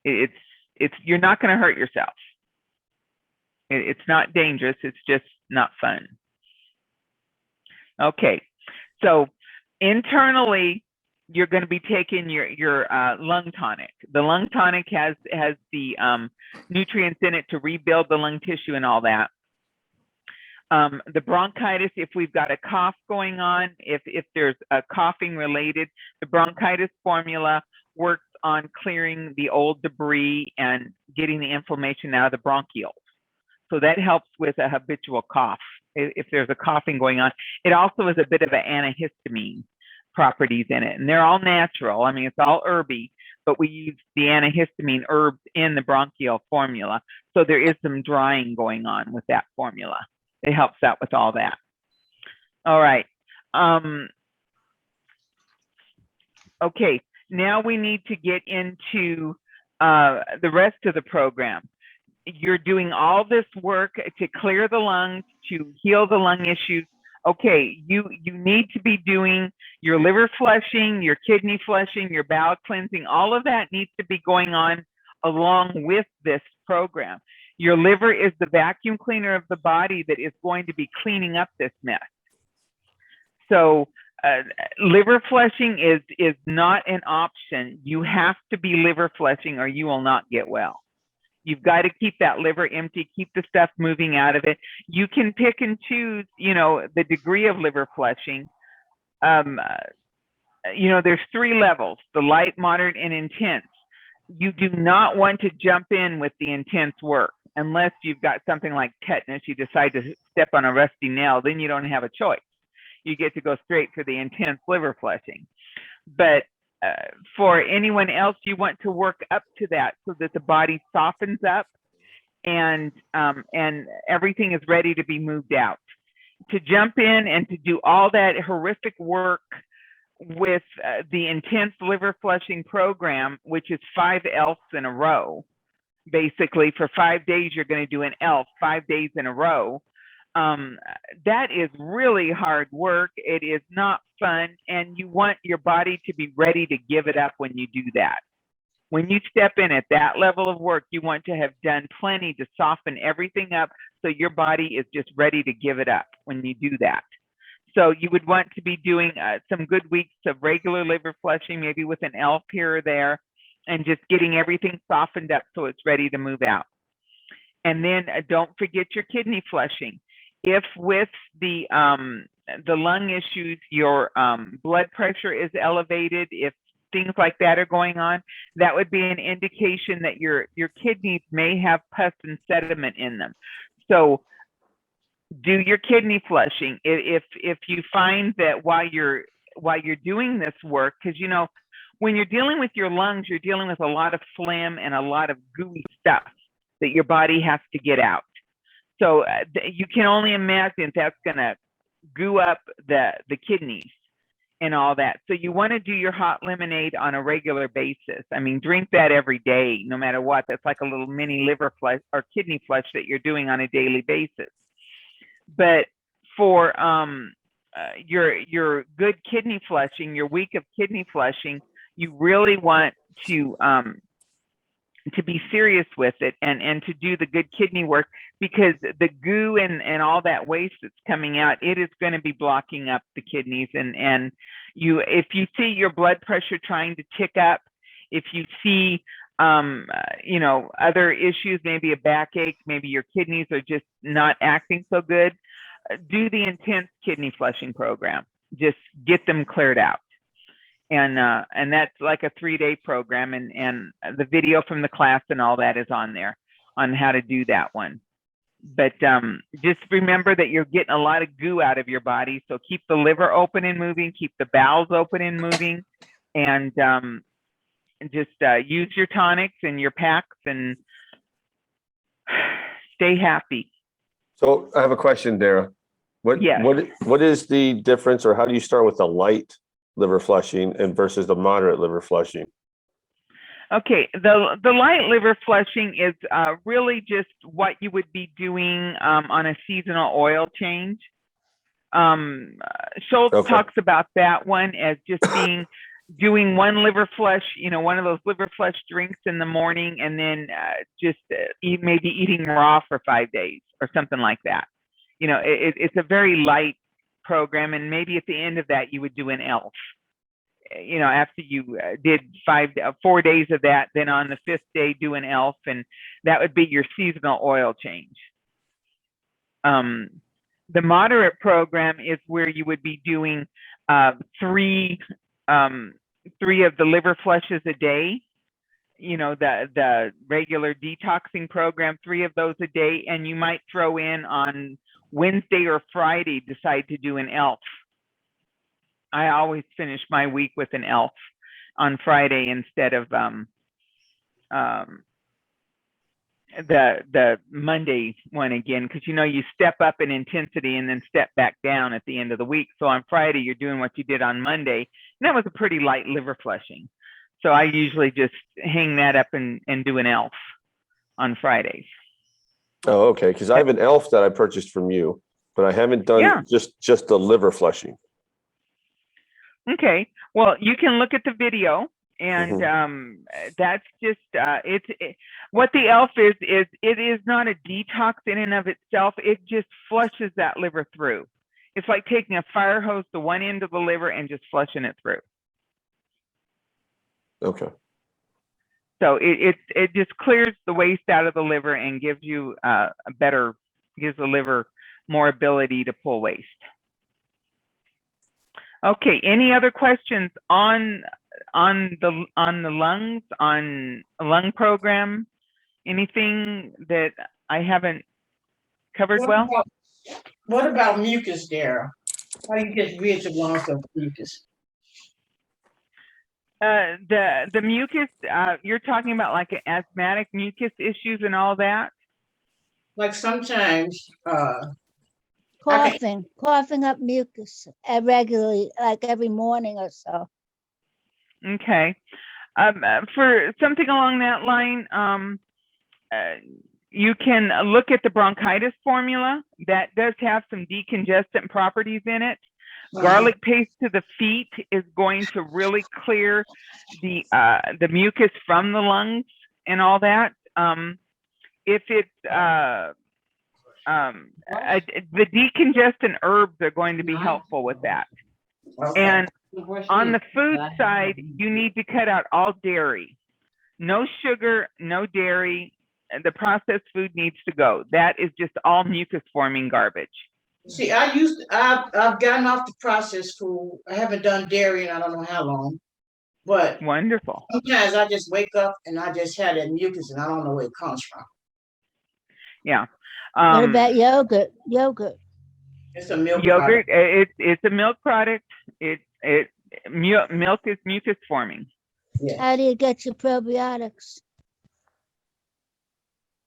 it. You're not going to hurt yourself. It's not dangerous. It's just not fun. Okay, so internally, you're going to be taking your lung tonic. The lung tonic has the nutrients in it to rebuild the lung tissue and all that. The bronchitis, if we've got a cough going on, if there's a coughing related, the bronchitis formula works on clearing the old debris and getting the inflammation out of the bronchioles. So that helps with a habitual cough if there's a coughing going on. It also has a bit of an antihistamine properties in it, and they're all natural. I mean, it's all herby, but we use the antihistamine herbs in the bronchial formula. So there is some drying going on with that formula. It helps out with all that. All right. Okay, now we need to get into the rest of the program. You're doing all this work to clear the lungs, to heal the lung issues. Okay, you need to be doing your liver flushing, your kidney flushing, your bowel cleansing. All of that needs to be going on along with this program. Your liver is the vacuum cleaner of the body that is going to be cleaning up this mess. So liver flushing is not an option. You have to be liver flushing or you will not get well. You've got to keep that liver empty, keep the stuff moving out of it. You can pick and choose, you know, the degree of liver flushing. You know, there's 3 levels, the light, moderate, and intense. You do not want to jump in with the intense work unless you've got something like tetanus, you decide to step on a rusty nail, then you don't have a choice. You get to go straight for the intense liver flushing. But for anyone else, you want to work up to that so that the body softens up and everything is ready to be moved out. To jump in and to do all that horrific work with the intense liver flushing program, which is 5 ELFs in a row. Basically, for 5 days, you're going to do an ELF 5 days in a row. That is really hard work. It is not fun, and you want your body to be ready to give it up when you do that. When you step in at that level of work, you want to have done plenty to soften everything up so your body is just ready to give it up when you do that. So you would want to be doing some good weeks of regular liver flushing, maybe with an ELF here or there, and just getting everything softened up so it's ready to move out. And then don't forget your kidney flushing. If with the lung issues, your blood pressure is elevated, if things like that are going on, that would be an indication that your kidneys may have pus and sediment in them. So do your kidney flushing. If you find that while you're doing this work, because you know, when you're dealing with your lungs, you're dealing with a lot of phlegm and a lot of gooey stuff that your body has to get out. So you can only imagine that's going to goo up the kidneys and all that. So you want to do your hot lemonade on a regular basis. I mean, drink that every day, no matter what. That's like a little mini liver flush or kidney flush that you're doing on a daily basis. But for your good kidney flushing, your week of kidney flushing, you really want to be serious with it and to do the good kidney work, because the goo and all that waste that's coming out, it is going to be blocking up the kidneys. And if you see your blood pressure trying to tick up, if you see you know, other issues, maybe a backache, maybe your kidneys are just not acting so good, do the intense kidney flushing program. Just get them cleared out. And that's like a 3-day program, and the video from the class and all that is on there on how to do that one. But just remember that you're getting a lot of goo out of your body, so keep the liver open and moving, keep the bowels open and moving, and just use your tonics and your packs and stay happy. So I have a question, Dara. Yes. What is the difference, or how do you start with the light liver flushing and versus the moderate liver flushing? Okay, the light liver flushing is really just what you would be doing on a seasonal oil change. Schultz talks about that one as just doing one liver flush, you know, one of those liver flush drinks in the morning, and then just maybe eating raw for 5 days or something like that. You know, it's a very light program, and maybe at the end of that you would do an ELF. You know, after you did 4 days of that, then on the 5th day do an ELF, and that would be your seasonal oil change. The moderate program is where you would be doing 3 of the liver flushes a day. You know, the regular detoxing program, 3 of those a day, and you might throw in on Wednesday or Friday, decide to do an ELF. I always finish my week with an ELF on Friday instead of the Monday one again, because you know, you step up in intensity and then step back down at the end of the week. So on Friday you're doing what you did on Monday, and that was a pretty light liver flushing. So I usually just hang that up and do an ELF on Fridays. Oh, okay. Because I have an ELF that I purchased from you, but I haven't done just the liver flushing. Okay. Well, you can look at the video, and that's just what the ELF is. It is not a detox in and of itself. It just flushes that liver through. It's like taking a fire hose to one end of the liver and just flushing it through. Okay. So it just clears the waste out of the liver and gives you gives the liver more ability to pull waste. Okay, any other questions on the lungs, on a lung program? Anything that I haven't covered well? What about mucus, Dara? How do you get rid of lungs of mucus? The mucus, you're talking about like asthmatic mucus issues and all that? Like sometimes coughing up mucus regularly, like every morning or so. Okay. For something along that line, you can look at the bronchitis formula. That does have some decongestant properties in it. Garlic paste to the feet is going to really clear the mucus from the lungs and all that. If it's the decongestant herbs are going to be helpful with that. And on the food side, you need to cut out all dairy. No sugar, no dairy. The processed food needs to go. That is just all mucus forming garbage. See, I've gotten off the processed food. I haven't done dairy in I don't know how long, but wonderful. Sometimes I just wake up and I just had that mucus and I don't know where it comes from. Yeah. What about yogurt? It's a milk yogurt. product. It's a milk product. Milk is mucus forming. Yes. How do you get your probiotics?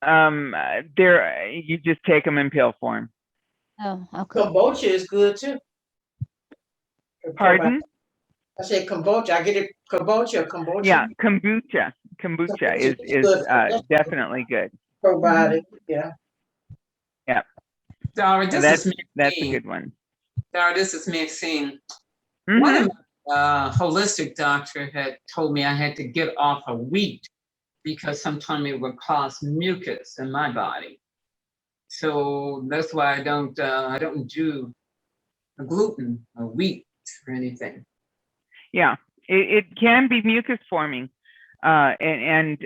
You just take them in pill form. Oh, okay. Kombucha is good too. Pardon? I said kombucha. I get it kombucha. Yeah, kombucha. Kombucha is definitely good. Probiotic, yeah. Yeah. Dara, that's a good one. Dara, this is Maxine. One of my holistic doctor had told me I had to get off of wheat because sometimes it would cause mucus in my body. So that's why I don't do gluten or wheat or anything. Yeah, it can be mucus forming, and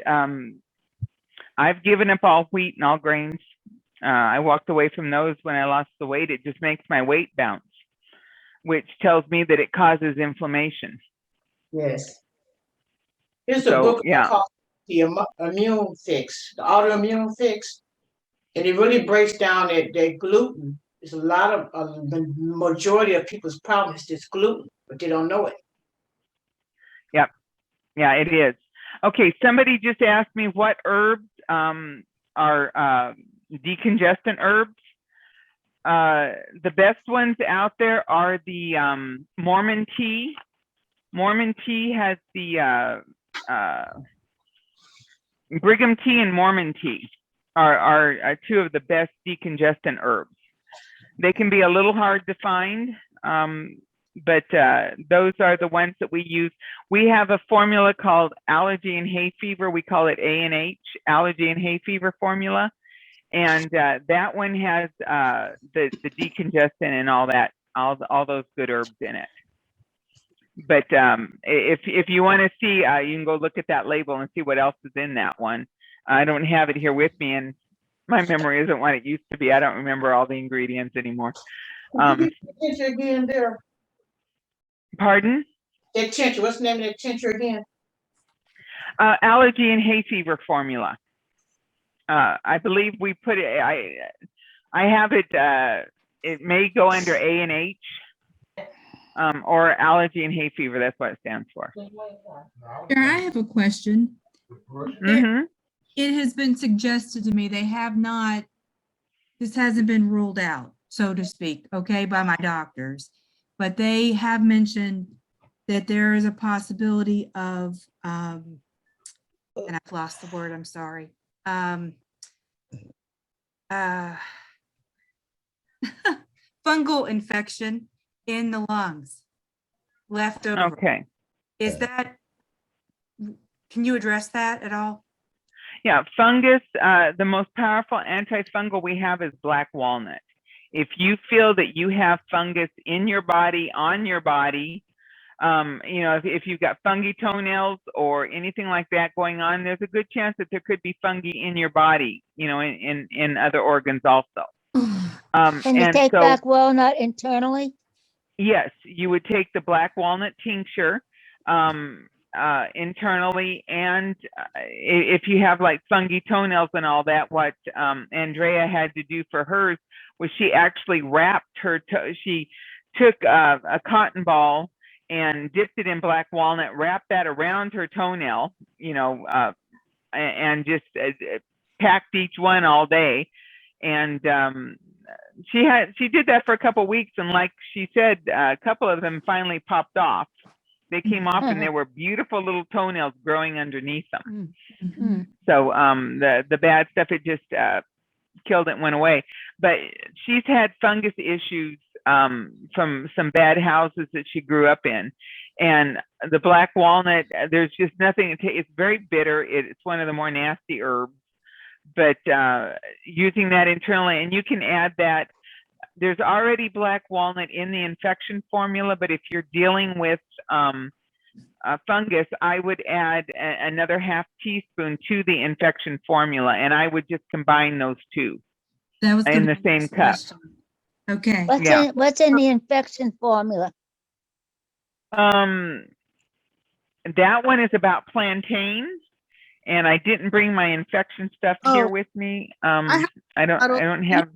I've given up all wheat and all grains. I walked away from those when I lost the weight. It just makes my weight bounce, which tells me that it causes inflammation. Yes. Here's a book called The Immune Fix, the Autoimmune Fix. And it really breaks down that gluten. There's a lot of the majority of people's problem is just gluten, but they don't know it. Yep. Yeah, it is. Okay, somebody just asked me what herbs are decongestant herbs. The best ones out there are the Mormon tea. Mormon tea has the Brigham tea and Mormon tea are two of the best decongestant herbs. They can be a little hard to find, but those are the ones that we use. We have a formula called allergy and hay fever. We call it A&H, allergy and hay fever formula. And that one has the decongestant and all that, all those good herbs in it. But if you want to see, you can go look at that label and see what else is in that one. I don't have it here with me, and my memory isn't what it used to be. I don't remember all the ingredients anymore. Tincture again there. Pardon? That tincture. What's the name of that tincture again? Allergy and hay fever formula. I believe we put it. I have it. It may go under A&H or allergy and hay fever. That's what it stands for. I have a question. Mm-hmm. It has been suggested to me they have not. This hasn't been ruled out, so to speak, okay, by my doctors, but they have mentioned that there is a possibility of, and I've lost the word. I'm sorry. Fungal infection in the lungs left over. Okay. Is that, can you address that at all? Yeah, fungus, the most powerful antifungal we have is black walnut. If you feel that you have fungus in your body, on your body, if you've got fungy toenails or anything like that going on, there's a good chance that there could be fungi in your body, in other organs also. Can you take black walnut internally? Yes, you would take the black walnut tincture internally, and if you have like fungy toenails and all that, what Andrea had to do for hers was she actually wrapped her she took a cotton ball and dipped it in black walnut, wrapped that around her toenail, and just packed each one all day. And she did that for a couple of weeks, and like she said, a couple of them finally popped off. They came off, and there were beautiful little toenails growing underneath them. So the bad stuff, it just killed it, went away. But she's had fungus issues from some bad houses that she grew up in, and the black walnut, there's just nothing. It's very bitter. It's one of the more nasty herbs. But using that internally, and you can add that. There's already black walnut in the infection formula, but if you're dealing with fungus, I would add another half teaspoon to the infection formula, and I would just combine those two in the same cup. Okay. What's in the infection formula? That one is about plantains, and I didn't bring my infection stuff here with me. I don't have.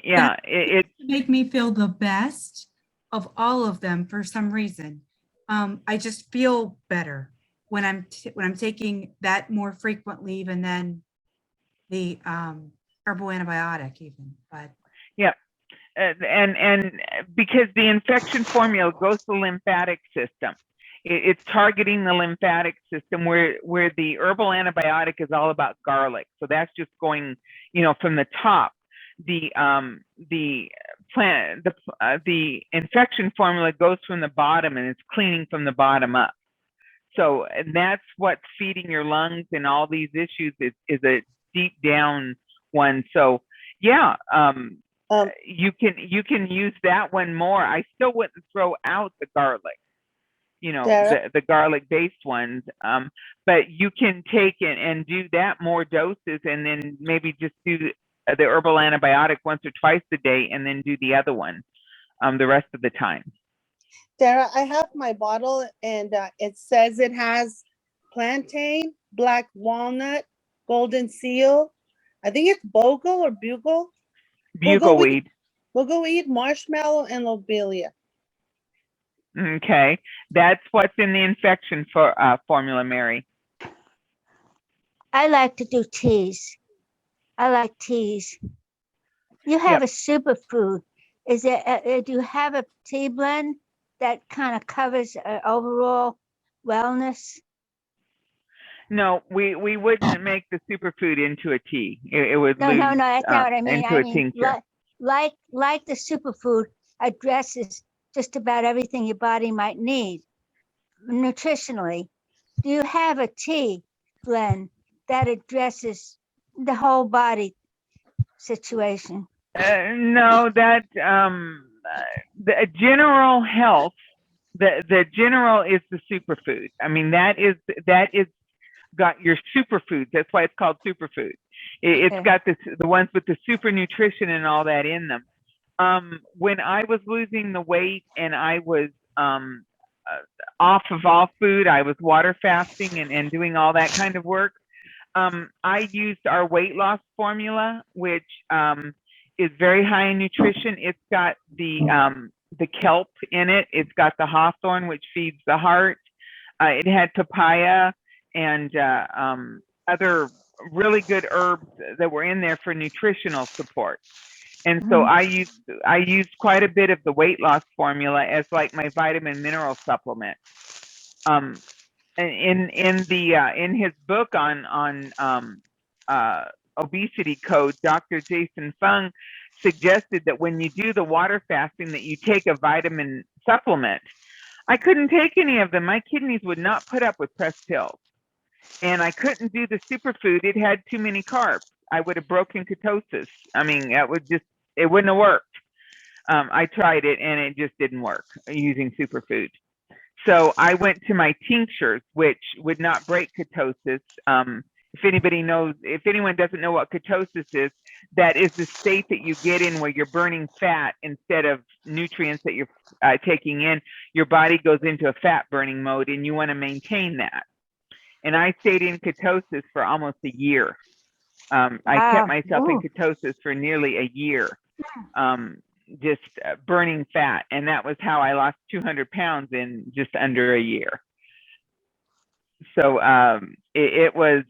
Yeah, it make me feel the best of all of them for some reason. I just feel better when I'm taking that more frequently even than the herbal antibiotic even. But yeah, and because the infection formula goes to the lymphatic system, it's targeting the lymphatic system, where the herbal antibiotic is all about garlic. So that's just going, from the top. The infection formula goes from the bottom, and it's cleaning from the bottom up. So, and that's what's feeding your lungs and all these issues is a deep down one. So yeah, you can use that one more. I still wouldn't throw out the garlic, the garlic based ones. But you can take it and do that more doses, and then maybe just do the herbal antibiotic once or twice a day, and then do the other one the rest of the time. Sarah, I have my bottle, and it says it has plantain, black walnut, golden seal. I think it's bogle or bugle. Bugleweed. Bugleweed, marshmallow, and lobelia. Okay, that's what's in the infection formula, Mary. I like to do teas. I like teas. You have a superfood. Is there? Do you have a tea blend that kind of covers overall wellness? No, we wouldn't make the superfood into a tea. It would no, that's not what I mean. Into a tincture. Like the superfood addresses just about everything your body might need nutritionally. Do you have a tea blend that addresses the whole body situation? No, that the general health, the general is the superfood. I mean, that is got your superfoods. That's why it's called superfood. It's got the ones with the super nutrition and all that in them. When I was losing the weight and I was off of all food, I was water fasting and doing all that kind of work. I used our weight loss formula, which is very high in nutrition. It's got the kelp in it. It's got the hawthorn, which feeds the heart. It had papaya and other really good herbs that were in there for nutritional support. And so I used quite a bit of the weight loss formula as like my vitamin mineral supplement. In his book on obesity code, Dr. Jason Fung suggested that when you do the water fasting, that you take a vitamin supplement. I couldn't take any of them. My kidneys would not put up with pressed pills, and I couldn't do the superfood. It had too many carbs. I would have broken ketosis. I mean, it wouldn't have worked. I tried it, and it just didn't work using superfood. So I went to my tinctures, which would not break ketosis. If anyone doesn't know what ketosis is, that is the state that you get in where you're burning fat instead of nutrients that you're taking in. Your body goes into a fat burning mode, and you want to maintain that. And I stayed in ketosis for almost a year. I kept myself in ketosis for nearly a year, just burning fat. And that was how I lost 200 pounds in just under a year. So it was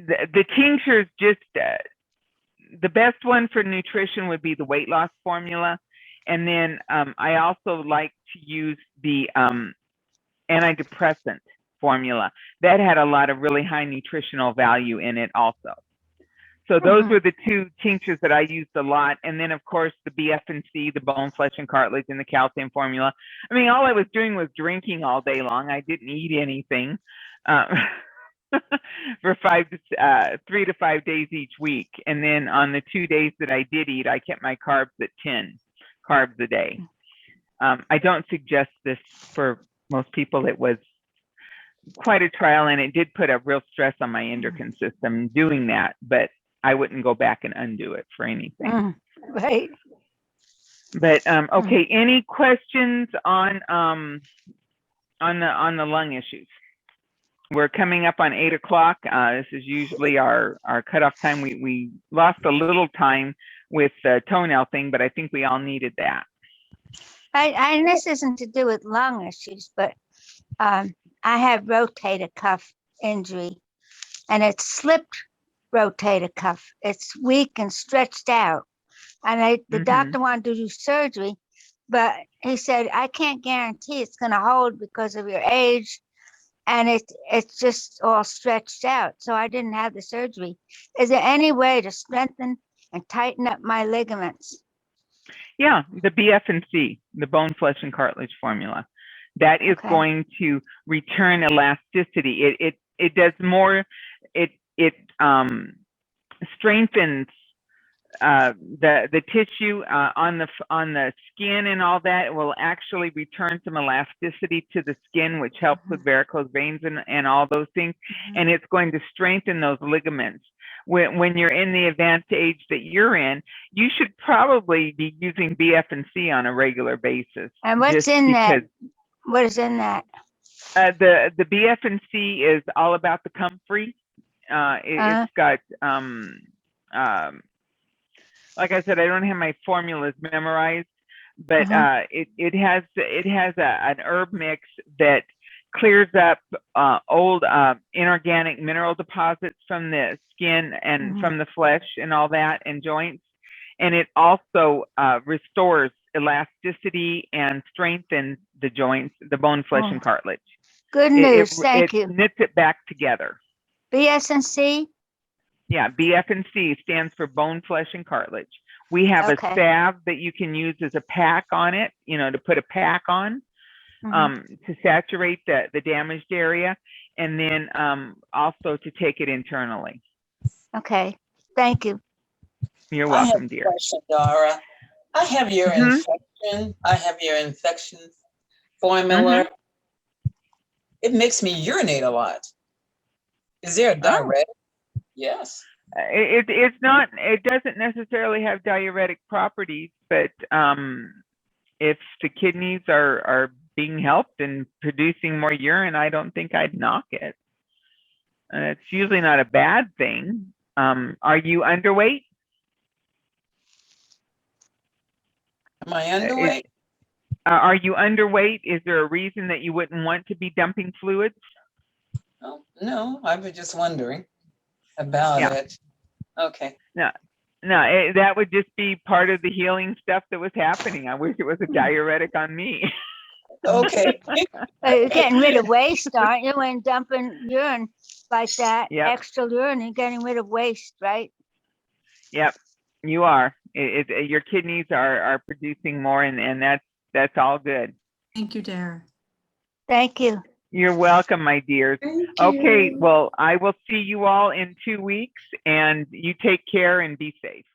the tinctures just, the best one for nutrition would be the weight loss formula. And then I also like to use the antidepressant formula. That had a lot of really high nutritional value in it also. So those were the two tinctures that I used a lot. And then, of course, the BF&C, the bone, flesh, and cartilage, and the calcium formula. I mean, all I was doing was drinking all day long. I didn't eat anything for 3 to 5 days each week. And then on the 2 days that I did eat, I kept my carbs at 10 carbs a day. I don't suggest this for most people. It was quite a trial, and it did put a real stress on my endocrine system doing that, but I wouldn't go back and undo it for anything. Right. But okay, any questions on the lung issues? We're coming up on 8 o'clock. This is usually our cutoff time. We lost a little time with the toenail thing, but I think we all needed that. And this isn't to do with lung issues, but I have rotator cuff injury, and it's slipped rotator cuff. It's weak and stretched out. And the doctor wanted to do surgery, but he said, I can't guarantee it's going to hold because of your age. And it's just all stretched out. So I didn't have the surgery. Is there any way to strengthen and tighten up my ligaments? Yeah, the BF&C, the bone, flesh, and cartilage formula. That is going to return elasticity. It does more. It strengthens the tissue on the skin and all that. It will actually return some elasticity to the skin, which helps with varicose veins and all those things. And it's going to strengthen those ligaments. When you're in the advanced age that you're in, you should probably be using BF&C on a regular basis. And what's in that? What is in that? The BF&C is all about the comfrey. It's got like I said, I don't have my formulas memorized, but it has an herb mix that clears up old inorganic mineral deposits from the skin and from the flesh and all that and joints. And it also restores elasticity and strengthens the joints, the bone, flesh, and cartilage. Good news. Thank you. It knits it back together. BS&C? Yeah, BF&C stands for bone, flesh, and cartilage. We have a salve that you can use as a pack on it, to put a pack on to saturate the damaged area, and then also to take it internally. Okay, thank you. You're welcome, dear. I have a question, Dara. I have your infection. I have your infection formula. It makes me urinate a lot. Is there a diuretic? Yes. It's not. It doesn't necessarily have diuretic properties, but if the kidneys are being helped and producing more urine, I don't think I'd knock it. It's usually not a bad thing. Are you underweight? Am I underweight? Are you underweight? Is there a reason that you wouldn't want to be dumping fluids? Oh, no, I was just wondering about it. Okay. No, that would just be part of the healing stuff that was happening. I wish it was a diuretic on me. Okay. You're getting rid of waste, aren't you? When dumping urine like that, extra urine, you're getting rid of waste, right? Yep, you are. Your kidneys are producing more, and that's all good. Thank you, Dara. Thank you. You're welcome, my dears. Okay, well, I will see you all in 2 weeks, and you take care and be safe.